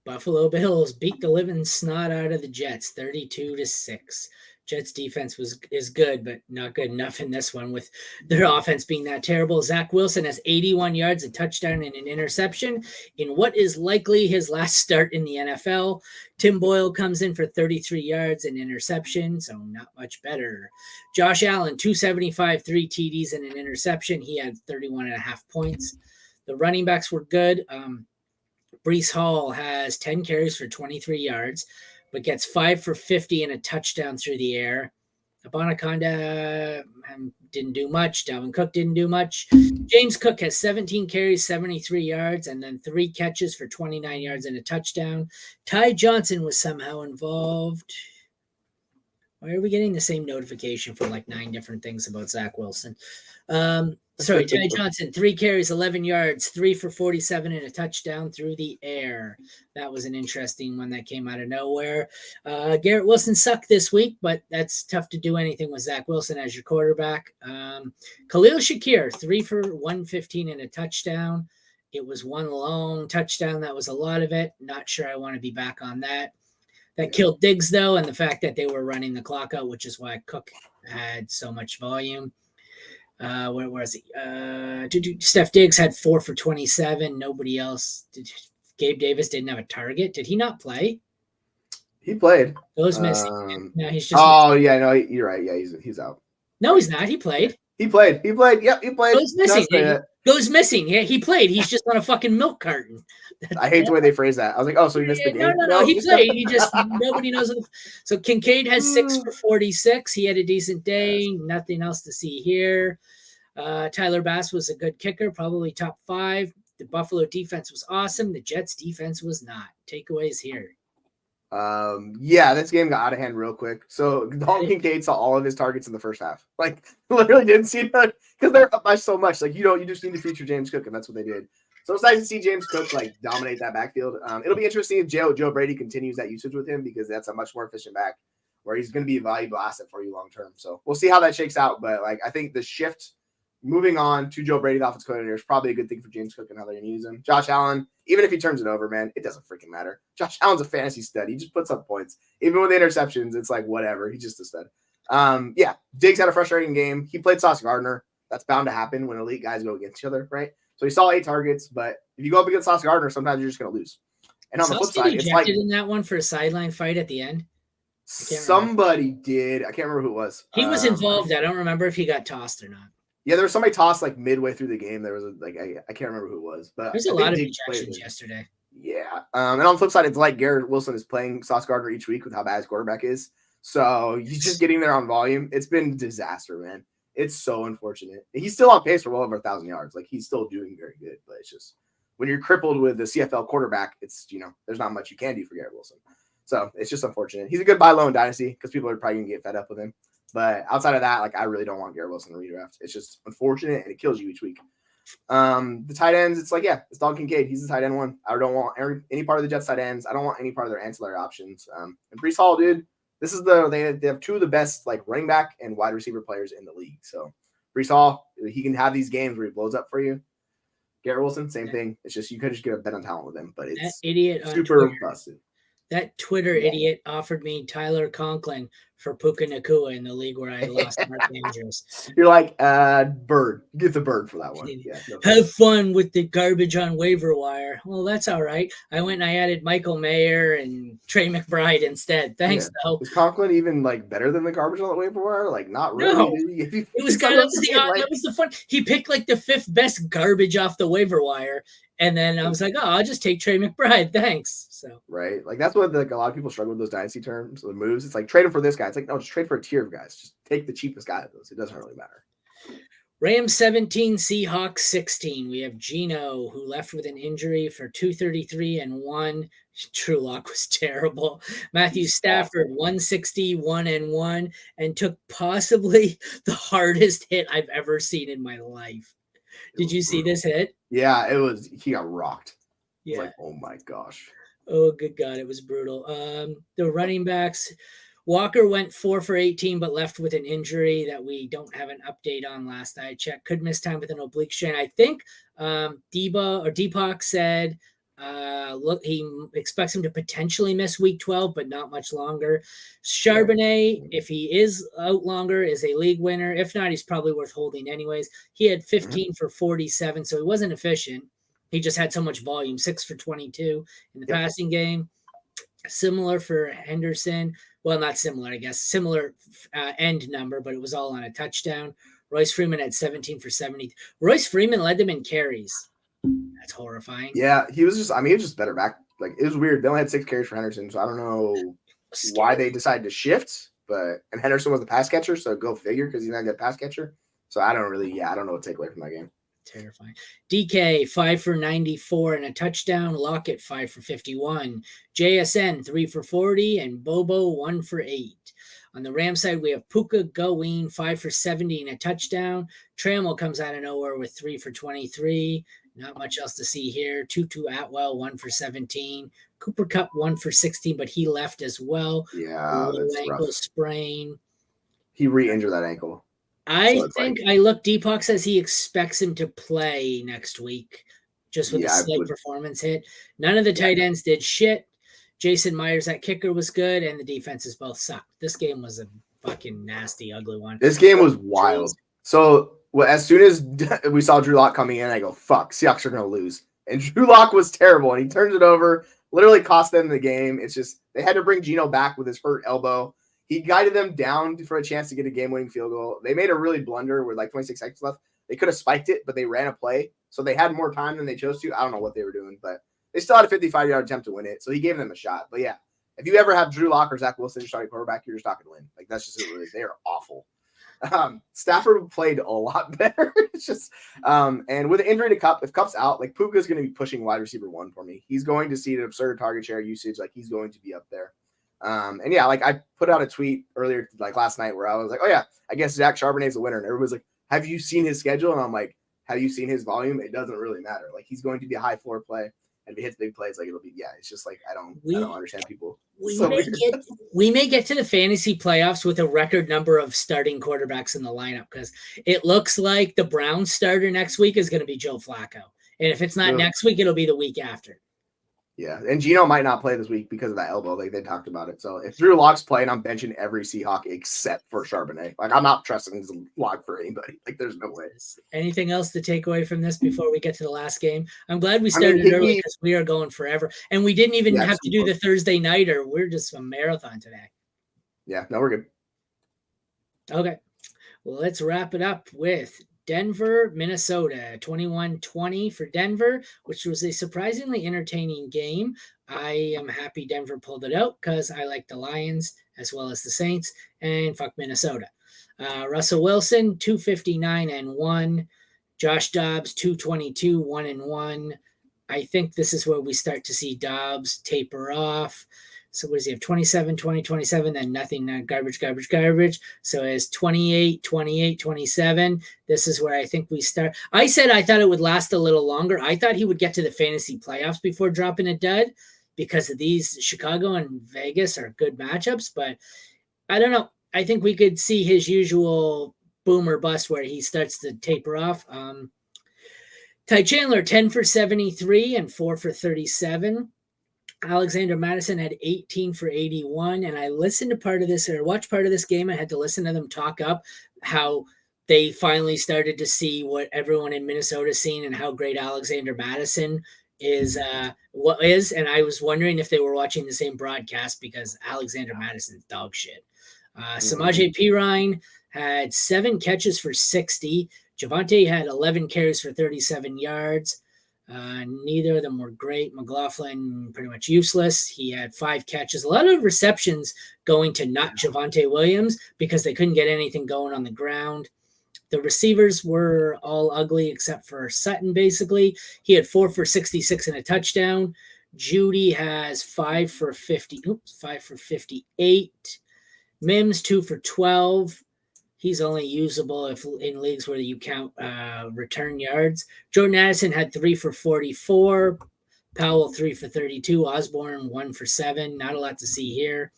Buffalo Bills beat the living snot out of the Jets, 32-6. Jets defense is good, but not good enough in this one with their offense being that terrible. Zach Wilson has 81 yards, a touchdown, and an interception in what is likely his last start in the NFL. Tim Boyle comes in for 33 yards and interception, so not much better. Josh Allen, 275, 3 TDs and an interception. He had 31.5 points. The running backs were good. Breece Hall has 10 carries for 23 yards, but gets 5 for 50 and a touchdown through the air. Abonaconda didn't do much. Dalvin Cook didn't do much. James Cook has 17 carries, 73 yards, and then 3 catches for 29 yards and a touchdown. Ty Johnson was somehow involved. Why are we getting the same notification for like 9 different things about Zach Wilson? Ty Johnson, 3 carries, 11 yards, 3 for 47 and a touchdown through the air. That was an interesting one that came out of nowhere. Garrett Wilson sucked this week, but that's tough to do anything with Zach Wilson as your quarterback. Khalil Shakir, 3 for 115 and a touchdown. It was one long touchdown. That was a lot of it. Not sure I want to be back on that. That killed Diggs, though, and the fact that they were running the clock out, which is why Cook had so much volume. Where was he? Steph Diggs had 4 for 27. Nobody else. Gabe Davis didn't have a target. Did he not play? He played. Those missing. No, he's just. Oh yeah, no, you're right. Yeah, he's out. No, he's not. He played. He played. Yep, he played. Goes missing. Goes missing. Yeah, he played. He's just on a fucking milk carton. I hate the way they phrase that. I was like, oh, so he missed the game. No. He played. He just nobody knows. So Kincaid has 6 for 46. He had a decent day. Nothing else to see here. Tyler Bass was a good kicker, probably top 5. The Buffalo defense was awesome. The Jets defense was not. Takeaways here. Yeah, this game got out of hand real quick. So Dalton Kincaid saw all of his targets in the first half. Like literally didn't see that because they're up by so much. Like you just need to feature James Cook, and that's what they did. So it's nice to see James Cook like dominate that backfield. It'll be interesting if Joe Brady continues that usage with him because that's a much more efficient back where he's going to be a valuable asset for you long term. So we'll see how that shakes out. But like I think the shift moving on to Joe Brady, the offensive coordinator, is probably a good thing for James Cook and how they're going to use him. Josh Allen, even if he turns it over, man, it doesn't freaking matter. Josh Allen's a fantasy stud. He just puts up points. Even with the interceptions, it's like whatever. He's just a stud. Yeah, Diggs had a frustrating game. He played Sauce Gardner. That's bound to happen when elite guys go against each other, right? So he saw 8 targets, but if you go up against Sauce Gardner, sometimes you're just going to lose. And on the flip side, it's like in that one for a sideline fight at the end. Somebody did. I can't remember who it was. He was involved. I don't remember if he got tossed or not. Yeah, there was somebody tossed like midway through the game. There was I can't remember who it was, but there's a lot of ejections yesterday. Yeah, and on the flip side, it's like Garrett Wilson is playing Sauce Gardner each week with how bad his quarterback is. So he's just getting there on volume. It's been a disaster, man. It's so unfortunate. He's still on pace for well over 1,000 yards. Like he's still doing very good, but it's just when you're crippled with the CFL quarterback, it's there's not much you can do for Garrett Wilson. So it's just unfortunate. He's a good buy low in Dynasty because people are probably gonna get fed up with him. But outside of that, like I really don't want Garrett Wilson to redraft. It's just unfortunate and it kills you each week. The tight ends, it's like, yeah, it's Dalton Kincaid. He's the tight end one. I don't want any part of the Jets tight ends. I don't want any part of their ancillary options. And Breece Hall, dude, this is they have 2 of the best like running back and wide receiver players in the league. So Breece Hall, he can have these games where he blows up for you. Garrett Wilson, same thing. It's just you could just get a bet on talent with him, but it's that idiot super busted. That Twitter idiot offered me Tyler Conklin for Puka Nacua in the league where I lost Mark Andrews. You're like, bird. Get the bird for that one. Yeah, have fun with the garbage on waiver wire. Well, that's all right. I went and I added Michael Mayer and Trey McBride instead. Thanks, though. Is Conklin even like better than the garbage on the waiver wire? Like, not really. No. It was kind of that was the fun. He picked like the 5th best garbage off the waiver wire. And then I was like, oh, I'll just take Trey McBride. Thanks. So right. Like that's what like a lot of people struggle with those dynasty terms, the moves. It's like trade him for this guy. It's like, no, just trade for a tier of guys. Just take the cheapest guy of those. It doesn't really matter. Rams 17, Seahawks 16. We have Geno, who left with an injury for 233 and 1. Drew Lock was terrible. Matthew Stafford 161 and 1, and took possibly the hardest hit I've ever seen in my life. Did you see this hit? Yeah, it was. He got rocked. Yeah. Like, oh my gosh. Oh, good God, it was brutal. The running backs. Walker went 4 for 18, but left with an injury that we don't have an update on last I checked. Could miss time with an oblique strain. I think Deepak said look, he expects him to potentially miss week 12, but not much longer. Charbonnet, if he is out longer, is a league winner. If not, he's probably worth holding anyways. He had 15 for 47, so he wasn't efficient. He just had so much volume, 6 for 22 in the passing game. Similar for Henderson. Well, not similar, I guess. Similar end number, but it was all on a touchdown. Royce Freeman had 17 for 70. Royce Freeman led them in carries. That's horrifying. Yeah, he was just better back. Like, it was weird. They only had 6 carries for Henderson, so I don't know why they decided to shift. And Henderson was the pass catcher, so go figure, because he's not a good pass catcher. So I don't know what to take away from that game. Terrifying. DK 5 for 94 and a touchdown. Lockett 5 for 51. JSN 3 for 40 and Bobo 1 for 8. On the Ram side, we have Puka Goween 5 for 70 and a touchdown. Trammell comes out of nowhere with 3 for 23. Not much else to see here. Tutu Atwell 1 for 17. Cooper Kupp 1 for 16, but he left as well. Yeah, that's ankle rough. sprain. He re-injured that ankle. I look, Deepak says he expects him to play next week, just with a slight performance hit. None of the tight ends did shit. Jason Myers at kicker was good, and the defenses both sucked. This game was a fucking nasty, ugly one. This game was wild. So as soon as we saw Drew Lock coming in, I go, fuck, Seahawks are going to lose. And Drew Lock was terrible, and he turns it over, literally cost them the game. It's just they had to bring Geno back with his hurt elbow. He guided them down for a chance to get a game-winning field goal. They made a really blunder with like 26 seconds left. They could have spiked it, but they ran a play. So they had more time than they chose to. I don't know what they were doing, but they still had a 55-yard attempt to win it. So he gave them a shot. But yeah, if you ever have Drew Lock or Zach Wilson starting quarterback, you're just not going to win. Like, that's just it. Really, they are awful. Stafford played a lot better. It's just and with an injury to Kupp, if Kupp's out, like Puka's going to be pushing wide receiver 1 for me. He's going to see an absurd target share usage. Like, he's going to be up there. And yeah, like I put out a tweet earlier, like last night, where I was like, oh yeah, I guess Zach Charbonnet's the winner. And everybody's like, have you seen his schedule? And I'm like, have you seen his volume? It doesn't really matter. Like, he's going to be a high floor play. And if he hits big plays, like, it'll be, it's just like, I don't understand people. We may get to the fantasy playoffs with a record number of starting quarterbacks in the lineup, because it looks like the Browns starter next week is going to be Joe Flacco. And if it's not next week, it'll be the week after. Yeah, and Geno might not play this week because of that elbow. Like, they talked about it. So if Drew Lock's playing, I'm benching every Seahawk except for Charbonnet. Like, I'm not trusting his Lock for anybody. Like, there's no way. Anything else to take away from this before we get to the last game? I'm glad we started early because we are going forever. And we didn't even have to do the Thursday nighter. We're just a marathon today. Yeah, no, we're good. Okay. Well, let's wrap it up with Denver, Minnesota, 21-20 for Denver, which was a surprisingly entertaining game. I am happy Denver pulled it out because I like the Lions as well as the Saints, and fuck Minnesota. Russell Wilson, 259 and 1. Josh Dobbs, 222, 1-1. I think this is where we start to see Dobbs taper off. So what does he have? 27, 20, 27, then nothing, garbage. So it's 28, 28, 27. This is where I think we start. I said I thought it would last a little longer. I thought he would get to the fantasy playoffs before dropping a dud because of these Chicago and Vegas are good matchups. But I don't know. I think we could see his usual boom or bust where he starts to taper off. Ty Chandler, 10 for 73 and 4 for 37. Alexander Madison had 18 for 81, and I listened to part of this or watched part of this game. I had to listen to them talk up how they finally started to see what everyone in Minnesota is seeing and how great Alexander Madison is. And I was wondering if they were watching the same broadcast because Alexander Madison's dog shit. Samaje Perine had 7 catches for 60. Javonte had 11 carries for 37 yards. Neither of them were great. McLaughlin pretty much useless. He had 5 catches. A lot of receptions going to not Javonte Williams because they couldn't get anything going on the ground. The receivers were all ugly except for Sutton, basically. He had 4 for 66 and a touchdown. Judy has 5 for 58. Mims 2 for 12. He's only usable if in leagues where you count return yards. Jordan Addison had 3 for 44. Powell 3 for 32. Osborne 1 for 7. Not a lot to see here.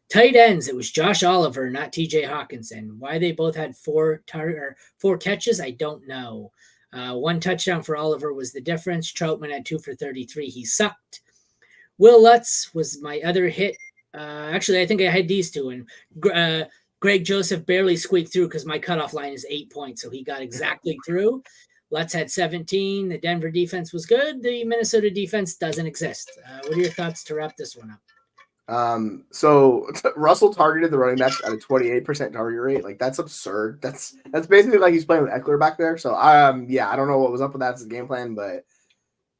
Tight ends, it was Josh Oliver, not TJ Hawkinson. Why they both had 4 catches, I don't know. 1 touchdown for Oliver was the difference. Troutman had 2 for 33. He sucked. Will Lutz was my other hit. Actually, I think I had these two. And Greg Joseph barely squeaked through because my cutoff line is 8 points, so he got exactly through. Lutz had 17. The Denver defense was good. The Minnesota defense doesn't exist. What are your thoughts to wrap this one up? So Russell targeted the running backs at a 28% target rate. Like, that's absurd. That's basically like he's playing with Eckler back there. So yeah, I don't know what was up with that as a game plan, but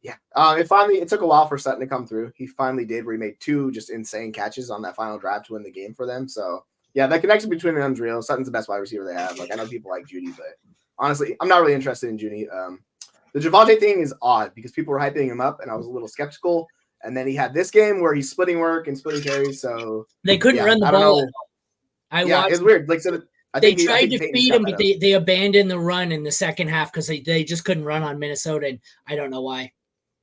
yeah. It took a while for Sutton to come through. He finally did, where he made 2 just insane catches on that final drive to win the game for them. So yeah, that connection between them is real. Sutton's the best wide receiver they have. Like, I know people like Judy, but honestly, I'm not really interested in Judy. The Javonte thing is odd because people were hyping him up and I was a little skeptical. And then he had this game where he's splitting work and splitting carries, so they couldn't run the ball. It's weird. Like, so they tried to feed him, but they abandoned the run in the second half because they just couldn't run on Minnesota, and I don't know why.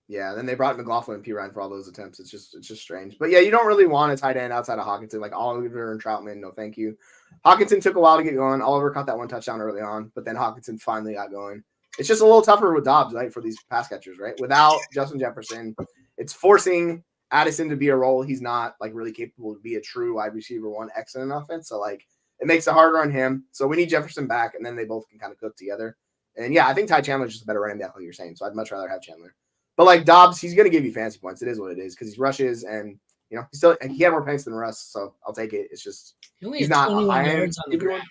Yeah, then they brought McLaughlin and Pirine for all those attempts. It's just strange. But yeah, you don't really want a tight end outside of Hawkinson, like Oliver and Troutman. No, thank you. Hawkinson took a while to get going. Oliver caught that 1 touchdown early on, but then Hawkinson finally got going. It's just a little tougher with Dobbs, right, for these pass catchers, right? Without Justin Jefferson, it's forcing Addison to be a role he's not like really capable to be a true wide receiver 1X in an offense. So like it makes it harder on him. So we need Jefferson back, and then they both can kind of cook together. And yeah, I think Ty Chandler's just a better running back, like you're saying. So I'd much rather have Chandler. But like Dobbs, he's going to give you fantasy points. It is what it is because he rushes, and you know he had more points than Russ. So I'll take it. It's just he's not 21 yards on the ground.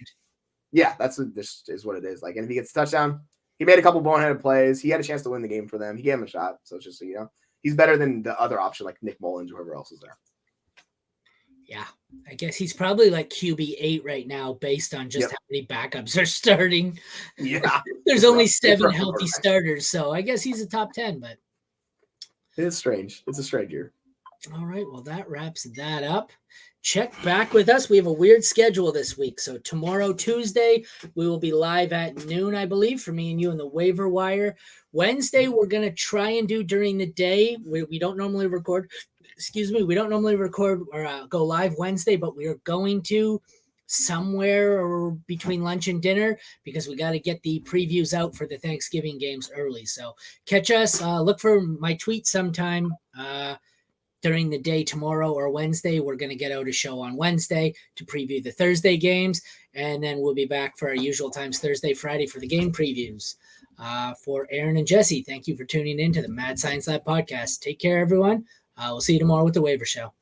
Yeah, this is what it is. Like, and if he gets a touchdown, he made a couple boneheaded plays. He had a chance to win the game for them. He gave him a shot. So it's just he's better than the other option, like Nick Mullins, whoever else is there. Yeah, I guess he's probably like QB8 right now based on just how many backups are starting. Yeah. There's only 7 healthy starters, so I guess he's a top 10, but it's strange. It's a strange year. All right, well, that wraps that up. Check back with us. We have a weird schedule this week. So tomorrow, Tuesday, we will be live at noon, I believe, for me and you in the waiver wire. Wednesday, we're going to try and do during the day. We don't normally record. We don't normally record or go live Wednesday, but we are going to somewhere or between lunch and dinner because we got to get the previews out for the Thanksgiving games early. So catch us. Look for my tweet sometime during the day tomorrow or Wednesday. We're going to get out a show on Wednesday to preview the Thursday games, and then we'll be back for our usual times Thursday, Friday for the game previews. For Aaron and Jesse, thank you for tuning in to the Mad Science Lab podcast. Take care, everyone. We'll see you tomorrow with the Waiver Show.